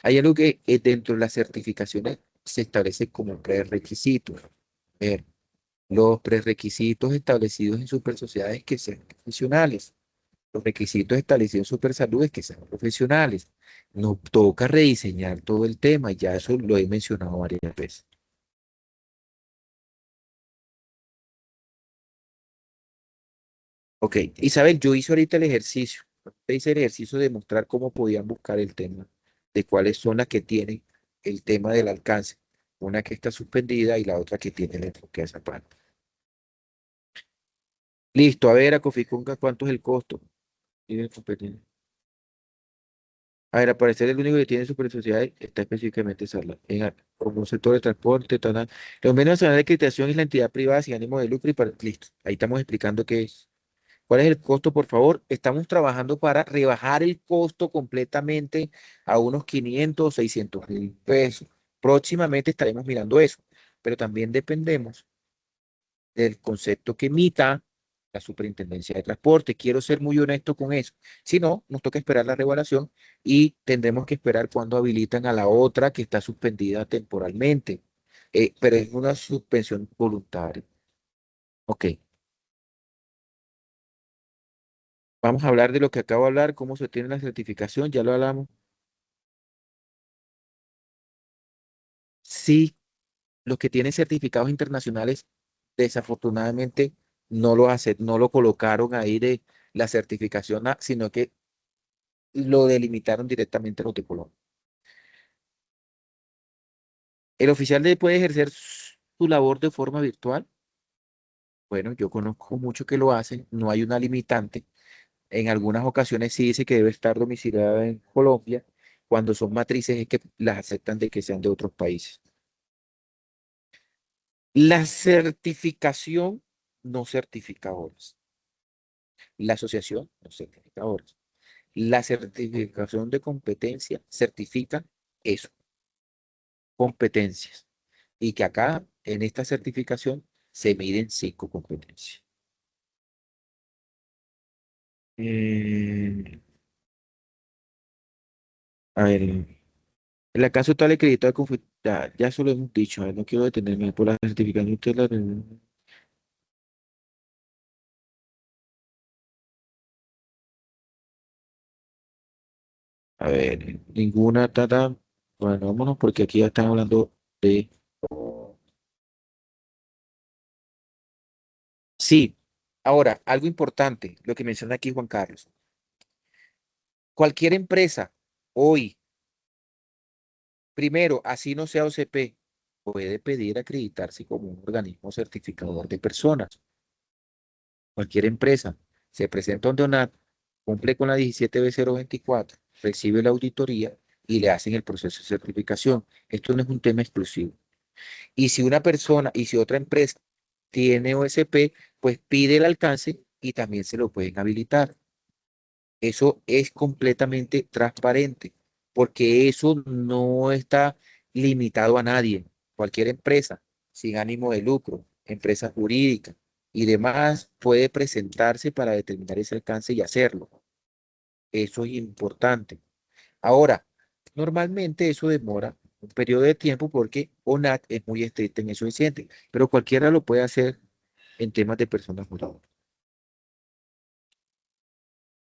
Hay algo que dentro de las certificaciones se establece como prerequisitos. Ver, los prerequisitos establecidos en super sociedades que sean profesionales. Los requisitos establecidos en super salud es que sean profesionales. Nos toca rediseñar todo el tema, y ya eso lo he mencionado varias veces. Ok, Isabel, yo hice ahorita el ejercicio. Hice el ejercicio de mostrar cómo podían buscar el tema, de cuáles son las que tienen el tema del alcance. Una que está suspendida y la otra que tiene el enfoque a esa parte. Listo, a ver, a Coficonca, ¿cuánto es el costo? Tiene competencia. A ver, al parecer el único que tiene super sociedades está específicamente Sarla. Como un sector de transporte, los medios nacionales de acreditación es la entidad privada sin ánimo de lucro listo. Ahí estamos explicando qué es. ¿Cuál es el costo, por favor? Estamos trabajando para rebajar el costo completamente a unos 500 o 600.000 pesos. Próximamente estaremos mirando eso, pero también dependemos del concepto que emita la Superintendencia de Transporte. Quiero ser muy honesto con eso. Si no, nos toca esperar la regulación y tendremos que esperar cuando habilitan a la otra que está suspendida temporalmente. Pero es una suspensión voluntaria. Ok. Vamos a hablar de lo que acabo de hablar, cómo se tiene la certificación, ya lo hablamos. Sí, los que tienen certificados internacionales, desafortunadamente no lo colocaron ahí de la certificación, sino que lo delimitaron directamente a los de Colombia. ¿El oficial puede ejercer su labor de forma virtual? Bueno, yo conozco muchos que lo hacen, no hay una limitante. En algunas ocasiones sí dice que debe estar domiciliado en Colombia. Cuando son matrices es que las aceptan de que sean de otros países. La certificación no certifica horas. La asociación no certifica horas. La certificación de competencia certifica eso, competencias. Y que acá, en esta certificación, se miden 5 competencias. Eh, a ver, el acaso tal acreditado de ya eso lo hemos dicho, a ver, no quiero detenerme por la certificación. A ver, ninguna tata. Bueno, vámonos porque aquí ya están hablando de. Sí, ahora, algo importante, lo que menciona aquí Juan Carlos. Cualquier empresa hoy, primero, así no sea OCP, puede pedir acreditarse como un organismo certificador de personas. Cualquier empresa se presenta ante ONAT, cumple con la 17B024, recibe la auditoría y le hacen el proceso de certificación. Esto no es un tema exclusivo. Y si una persona y si otra empresa tiene OSP, pues pide el alcance y también se lo pueden habilitar. Eso es completamente transparente, porque eso no está limitado a nadie. Cualquier empresa sin ánimo de lucro, empresa jurídica y demás puede presentarse para determinar ese alcance y hacerlo. Eso es importante. Ahora, normalmente eso demora un periodo de tiempo porque ONAT es muy estricta en eso incidente, pero cualquiera lo puede hacer en temas de personas juradas.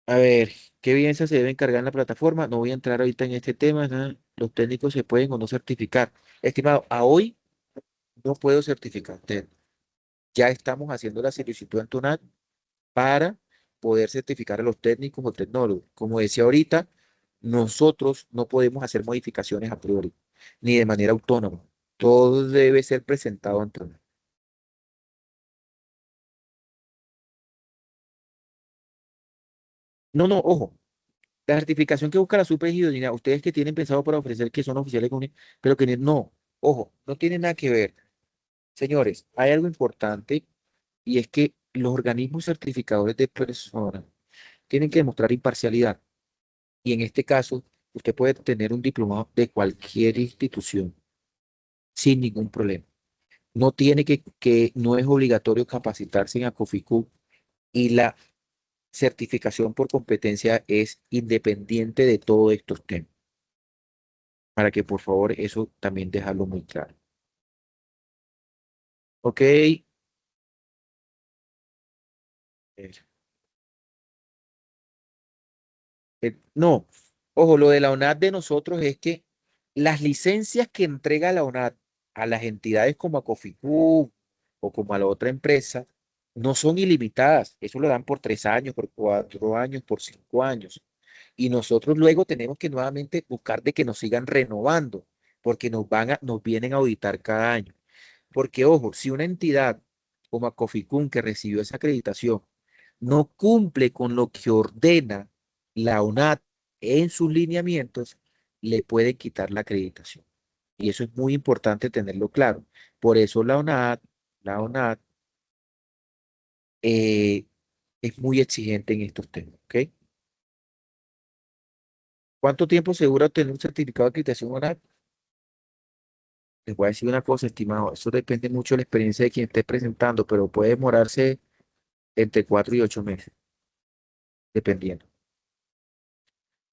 A ver, ¿qué evidencia se debe encargar en la plataforma? No voy a entrar ahorita en este tema, ¿no? Los técnicos se pueden o no certificar. Estimado, a hoy no puedo certificar. Ya estamos haciendo la solicitud en TUNAT para poder certificar a los técnicos o tecnólogos. Como decía ahorita, nosotros no podemos hacer modificaciones a priori, ni de manera autónoma. Todo debe ser presentado ante TUNAT. No, no, ojo. La certificación que busca la superioridad, ustedes que tienen pensado para ofrecer que son oficiales pero que no, ojo, no tiene nada que ver. Señores, hay algo importante y es que los organismos certificadores de personas tienen que demostrar imparcialidad. Y en este caso, usted puede tener un diplomado de cualquier institución sin ningún problema. No tiene no es obligatorio capacitarse en ACOFICU y la certificación por competencia es independiente de todos estos temas. Para que por favor eso también dejarlo muy claro. Ok. No, ojo, lo de la ONAT de nosotros es que las licencias que entrega la ONAT a las entidades como a Coficu o como a la otra empresa no son ilimitadas. Eso lo dan por 3 años, por 4 años, por 5 años. Y nosotros luego tenemos que nuevamente buscar de que nos sigan renovando, porque nos vienen a auditar cada año. Porque, ojo, si una entidad como Acoficún que recibió esa acreditación no cumple con lo que ordena la ONAT en sus lineamientos, le puede quitar la acreditación. Y eso es muy importante tenerlo claro. Por eso la ONAT eh, es muy exigente en estos temas, ¿ok? ¿Cuánto tiempo se dura obtener un certificado de acreditación ONAT? Les voy a decir una cosa, estimado, eso depende mucho de la experiencia de quien esté presentando, pero puede demorarse entre 4 y 8 meses, dependiendo.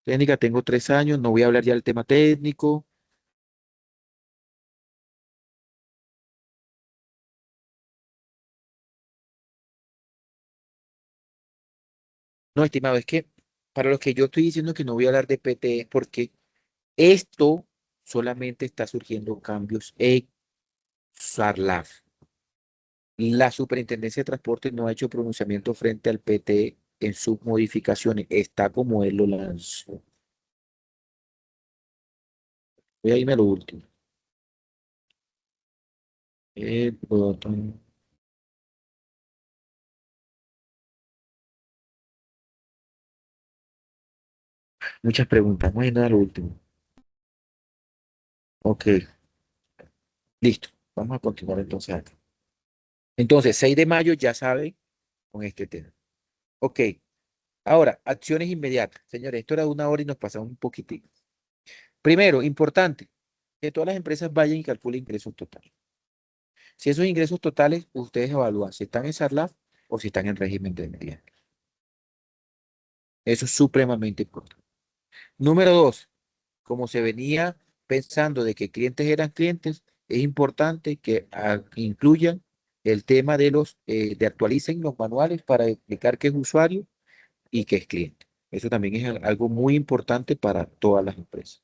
Técnica, tengo 3 años, no voy a hablar ya del tema técnico. No, estimado, es que para los que yo estoy diciendo que no voy a hablar de PT es porque esto solamente está surgiendo cambios en SARLAF. La Superintendencia de Transporte no ha hecho pronunciamiento frente al PT en sus modificaciones. Está como él lo lanzó. Voy a irme a lo último. El botón. Muchas preguntas. Vamos a ir a lo último. Ok, listo. Vamos a continuar entonces acá. Entonces, 6 de mayo ya saben con este tema. Ok, ahora, acciones inmediatas. Señores, esto era 1 hora y nos pasamos un poquitico. Primero, importante, que todas las empresas vayan y calculen ingresos totales. Si esos ingresos totales, ustedes evalúan si están en SARLAF o si están en régimen de emergencia. Eso es supremamente importante. Número 2, como se venía pensando de que clientes eran clientes, es importante que incluyan el tema de actualicen los manuales para explicar qué es usuario y qué es cliente. Eso también es algo muy importante para todas las empresas.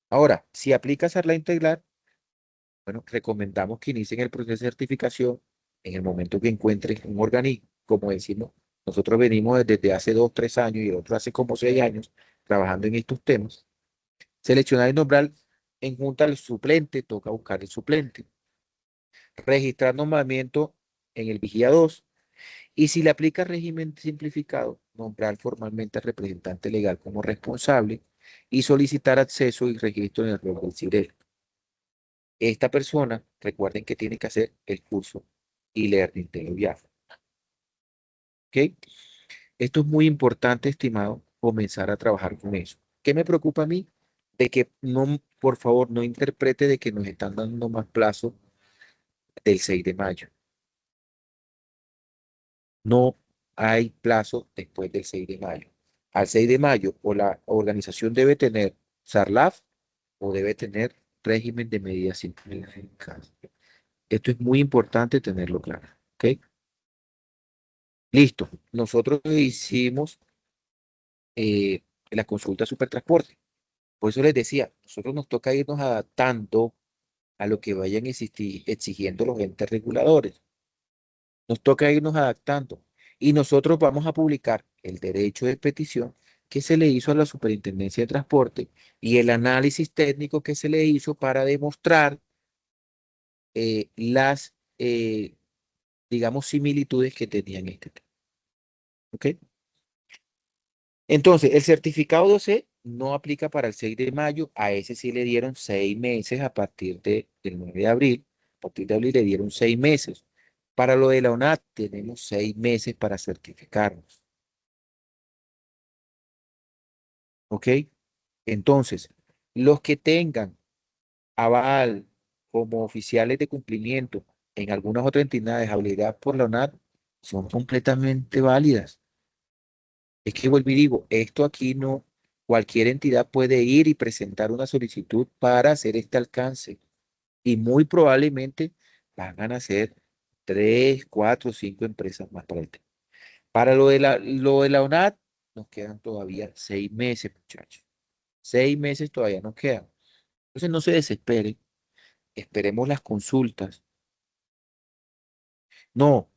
Ahora, si aplicas a la integral, bueno, recomendamos que inicien el proceso de certificación en el momento que encuentres un organismo. Como decimos, nosotros venimos desde hace 2, 3 años y el otro hace como 6 años trabajando en estos temas. Seleccionar y nombrar en junta al suplente, toca buscar el suplente. Registrar nombramiento en el vigía 2. Y si le aplica régimen simplificado, nombrar formalmente al representante legal como responsable y solicitar acceso y registro en el rol del CIREL. Esta persona, recuerden que tiene que hacer el curso e-learning de viaje. ¿Ok? Esto es muy importante, estimado, comenzar a trabajar con eso. ¿Qué me preocupa a mí? De que no, por favor, no interprete de que nos están dando más plazo del 6 de mayo. No hay plazo después del 6 de mayo. Al 6 de mayo, o la organización debe tener SARLAF o debe tener régimen de medidas simplificadas. Esto es muy importante tenerlo claro. ¿Ok? Listo. Nosotros hicimos la consulta Supertransporte. Por eso les decía, nosotros nos toca irnos adaptando a lo que vayan exigiendo los entes reguladores. Nos toca irnos adaptando. Y nosotros vamos a publicar el derecho de petición que se le hizo a la Superintendencia de Transporte y el análisis técnico que se le hizo para demostrar las, digamos, similitudes que tenían este tema. ¿Ok? Entonces, el certificado 12 no aplica para el 6 de mayo, a ese sí le dieron 6 meses a partir del 9 de abril, a partir de abril le dieron 6 meses. Para lo de la ONAT tenemos 6 meses para certificarnos, ¿ok? Entonces, los que tengan aval como oficiales de cumplimiento en algunas otras entidades habilitadas por la ONAT son completamente válidas. Es que vuelvo y digo, esto aquí no, cualquier entidad puede ir y presentar una solicitud para hacer este alcance y muy probablemente van a ser 3, 4, 5 empresas más para el tema. Para lo de la ONAT nos quedan todavía 6 meses, muchachos. 6 meses todavía nos quedan. Entonces no se desesperen, esperemos las consultas. No,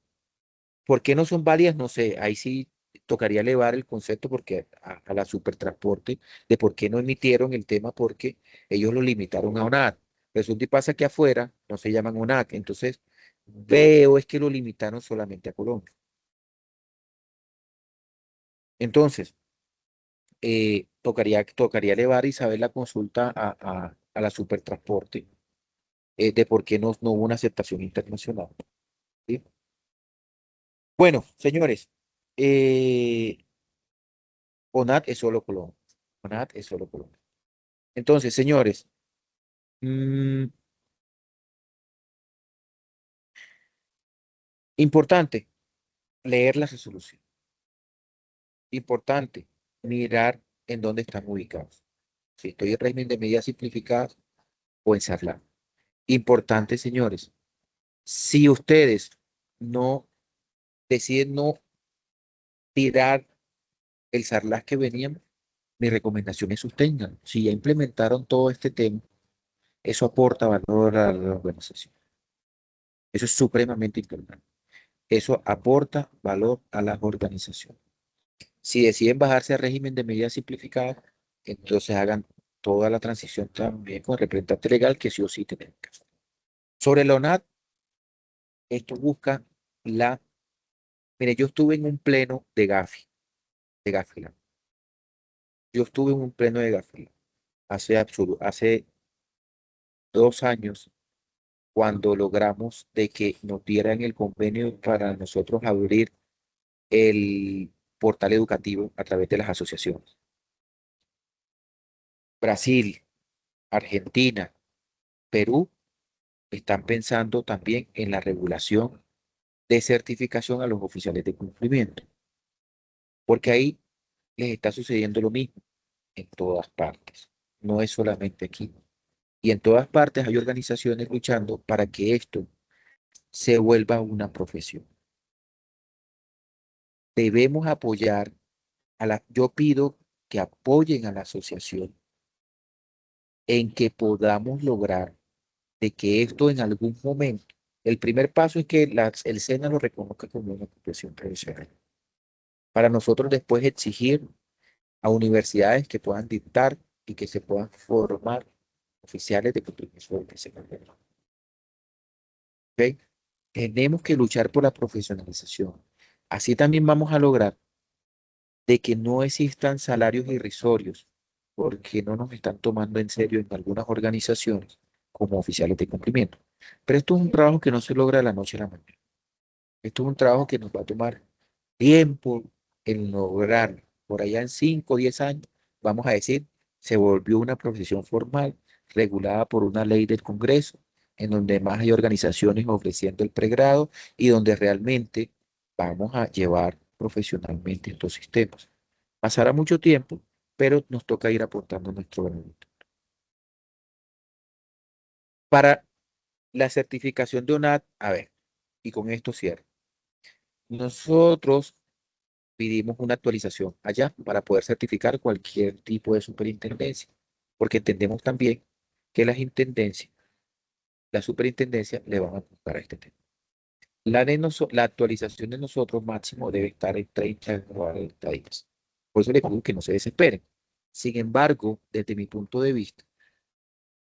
¿por qué no son válidas? No sé, ahí sí tocaría elevar el concepto porque a la Supertransporte de por qué no emitieron el tema porque ellos lo limitaron a ONAT. Resulta y pasa que afuera no se llaman ONAT, entonces veo es que lo limitaron solamente a Colombia. Entonces, tocaría elevar y saber la consulta a la Supertransporte de por qué no hubo una aceptación internacional. ¿Sí? Bueno, señores, eh, ONAT es solo Colombia. ONAT es solo Colombia. Entonces, señores, mm, importante, leer la resolución. Importante, mirar en dónde están ubicados. Si estoy en régimen de medidas simplificadas o en SARLAF. Importante, señores, si ustedes no deciden no tirar el SARLAF que venían, mi recomendación es sostengan. Si ya implementaron todo este tema, eso aporta valor a la organización. Eso es supremamente importante. Eso aporta valor a las organizaciones. Si deciden bajarse al régimen de medidas simplificadas, entonces hagan toda la transición también con el representante legal que sí o sí tenemos que hacer. Sobre la ONAD, esto busca la... Mire, yo estuve en un pleno de GAFI, de GAFILA. Yo estuve en un pleno de GAFILA hace 2 años, cuando logramos de que nos dieran el convenio para nosotros abrir el portal educativo a través de las asociaciones. Brasil, Argentina, Perú están pensando también en la regulación de certificación a los oficiales de cumplimiento, porque ahí les está sucediendo lo mismo en todas partes, no es solamente aquí. Y en todas partes hay organizaciones luchando para que esto se vuelva una profesión. Debemos apoyar yo pido que apoyen a la asociación en que podamos lograr de que esto en algún momento, el primer paso es que el SENA lo reconozca como una profesión profesional. Para nosotros después exigir a universidades que puedan dictar y que se puedan formar oficiales de cumplimiento profesional. ¿Ok? Tenemos que luchar por la profesionalización. Así también vamos a lograr de que no existan salarios irrisorios, porque no nos están tomando en serio en algunas organizaciones como oficiales de cumplimiento. Pero esto es un trabajo que no se logra de la noche a la mañana. Esto es un trabajo que nos va a tomar tiempo en lograr. Por allá en 5 o 10 años, vamos a decir, se volvió una profesión formal regulada por una ley del Congreso, en donde más hay organizaciones ofreciendo el pregrado y donde realmente vamos a llevar profesionalmente estos sistemas. Pasará mucho tiempo, pero nos toca ir aportando nuestro granito. Para la certificación de ONAD, a ver, y con esto cierro. Nosotros pedimos una actualización allá para poder certificar cualquier tipo de superintendencia, porque entendemos también que las intendencias, la superintendencia le van a apuntar a este tema. La actualización de nosotros máximo debe estar en 30 a 40 días. Por eso les digo que no se desesperen. Sin embargo, desde mi punto de vista,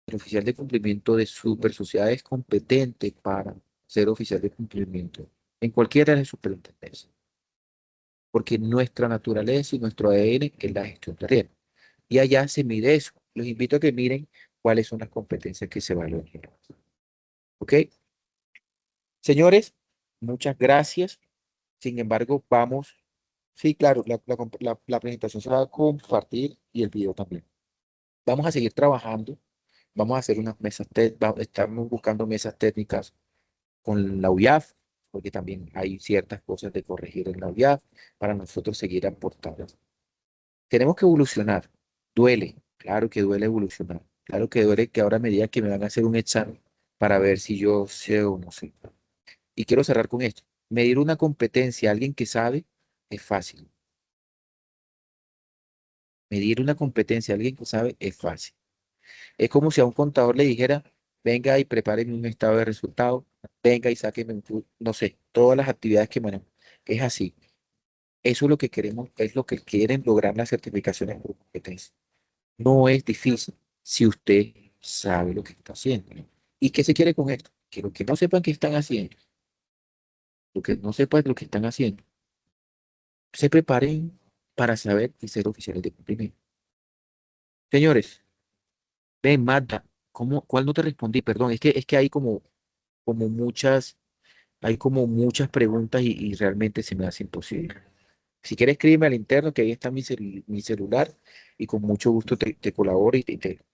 el oficial de cumplimiento de super sociedad es competente para ser oficial de cumplimiento en cualquiera de superintendencias, porque nuestra naturaleza y nuestro ADN es la gestión de riesgo. Y allá se mide eso. Los invito a que miren cuáles son las competencias que se valoran. ¿Ok? Señores, muchas gracias. Sin embargo, vamos. Sí, claro, la presentación se va a compartir y el video también. Vamos a seguir trabajando. Vamos a hacer unas mesas, estamos buscando mesas técnicas con la UIAF, porque también hay ciertas cosas de corregir en la UIAF para nosotros seguir aportando. Tenemos que evolucionar. Duele, claro que duele evolucionar. Claro que duele que ahora me digan que me van a hacer un examen para ver si yo sé o no sé. Y quiero cerrar con esto. Medir una competencia a alguien que sabe es fácil. Medir una competencia a alguien que sabe es fácil. Es como si a un contador le dijera, venga y prepáreme un estado de resultados, venga y sáqueme no sé, todas las actividades que manejo. Es así. Eso es lo que queremos, es lo que quieren lograr las certificaciones por competencia. No es difícil si usted sabe lo que está haciendo. ¿Y qué se quiere con esto? Que los que no sepan qué están haciendo, los que no sepan lo que están haciendo, se preparen para saber y ser oficiales de cumplimiento. Señores, ven, Magda, ¿cuál no te respondí? Perdón, es que como muchas, hay como muchas preguntas y realmente se me hace imposible. Si quieres, escríbeme al interno, que ahí está mi celular, y con mucho gusto te colaboro y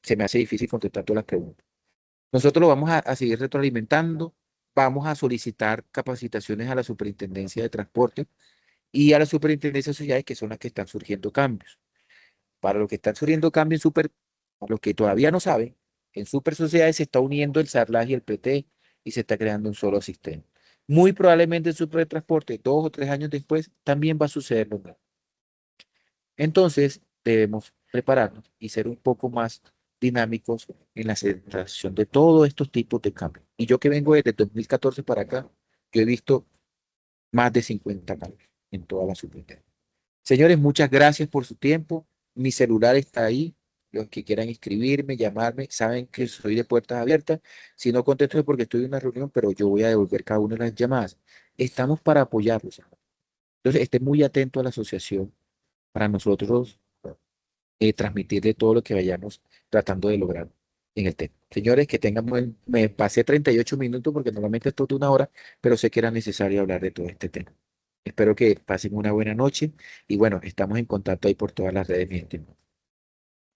se me hace difícil contestar todas las preguntas. Nosotros lo vamos a seguir retroalimentando, vamos a solicitar capacitaciones a la Superintendencia de Transporte y a la Superintendencia de Sociedades, que son las que están surgiendo cambios. Para los que están surgiendo cambios para los que todavía no saben, en Super Sociedades se está uniendo el SARLAG y el PT y se está creando un solo sistema. Muy probablemente en Super Transporte, 2 o 3 años después, también va a suceder lo mismo. Entonces, debemos prepararnos y ser un poco más dinámicos en la aceptación de todos estos tipos de cambios. Y yo que vengo desde 2014 para acá, yo he visto más de 50 cambios en toda la superintendencia. Señores, muchas gracias por su tiempo. Mi celular está ahí. Los que quieran escribirme, llamarme, saben que soy de puertas abiertas. Si no contesto es porque estoy en una reunión, pero yo voy a devolver cada una de las llamadas. Estamos para apoyarlos. Entonces, esté muy atento a la asociación para nosotros transmitirle todo lo que vayamos tratando de lograr en el tema. Señores, que tengan me pasé 38 minutos porque normalmente esto es de una hora, pero sé que era necesario hablar de todo este tema. Espero que pasen una buena noche y bueno, estamos en contacto ahí por todas las redes, mi estimado.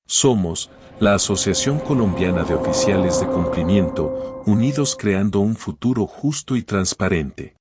Somos la Asociación Colombiana de Oficiales de Cumplimiento, unidos creando un futuro justo y transparente.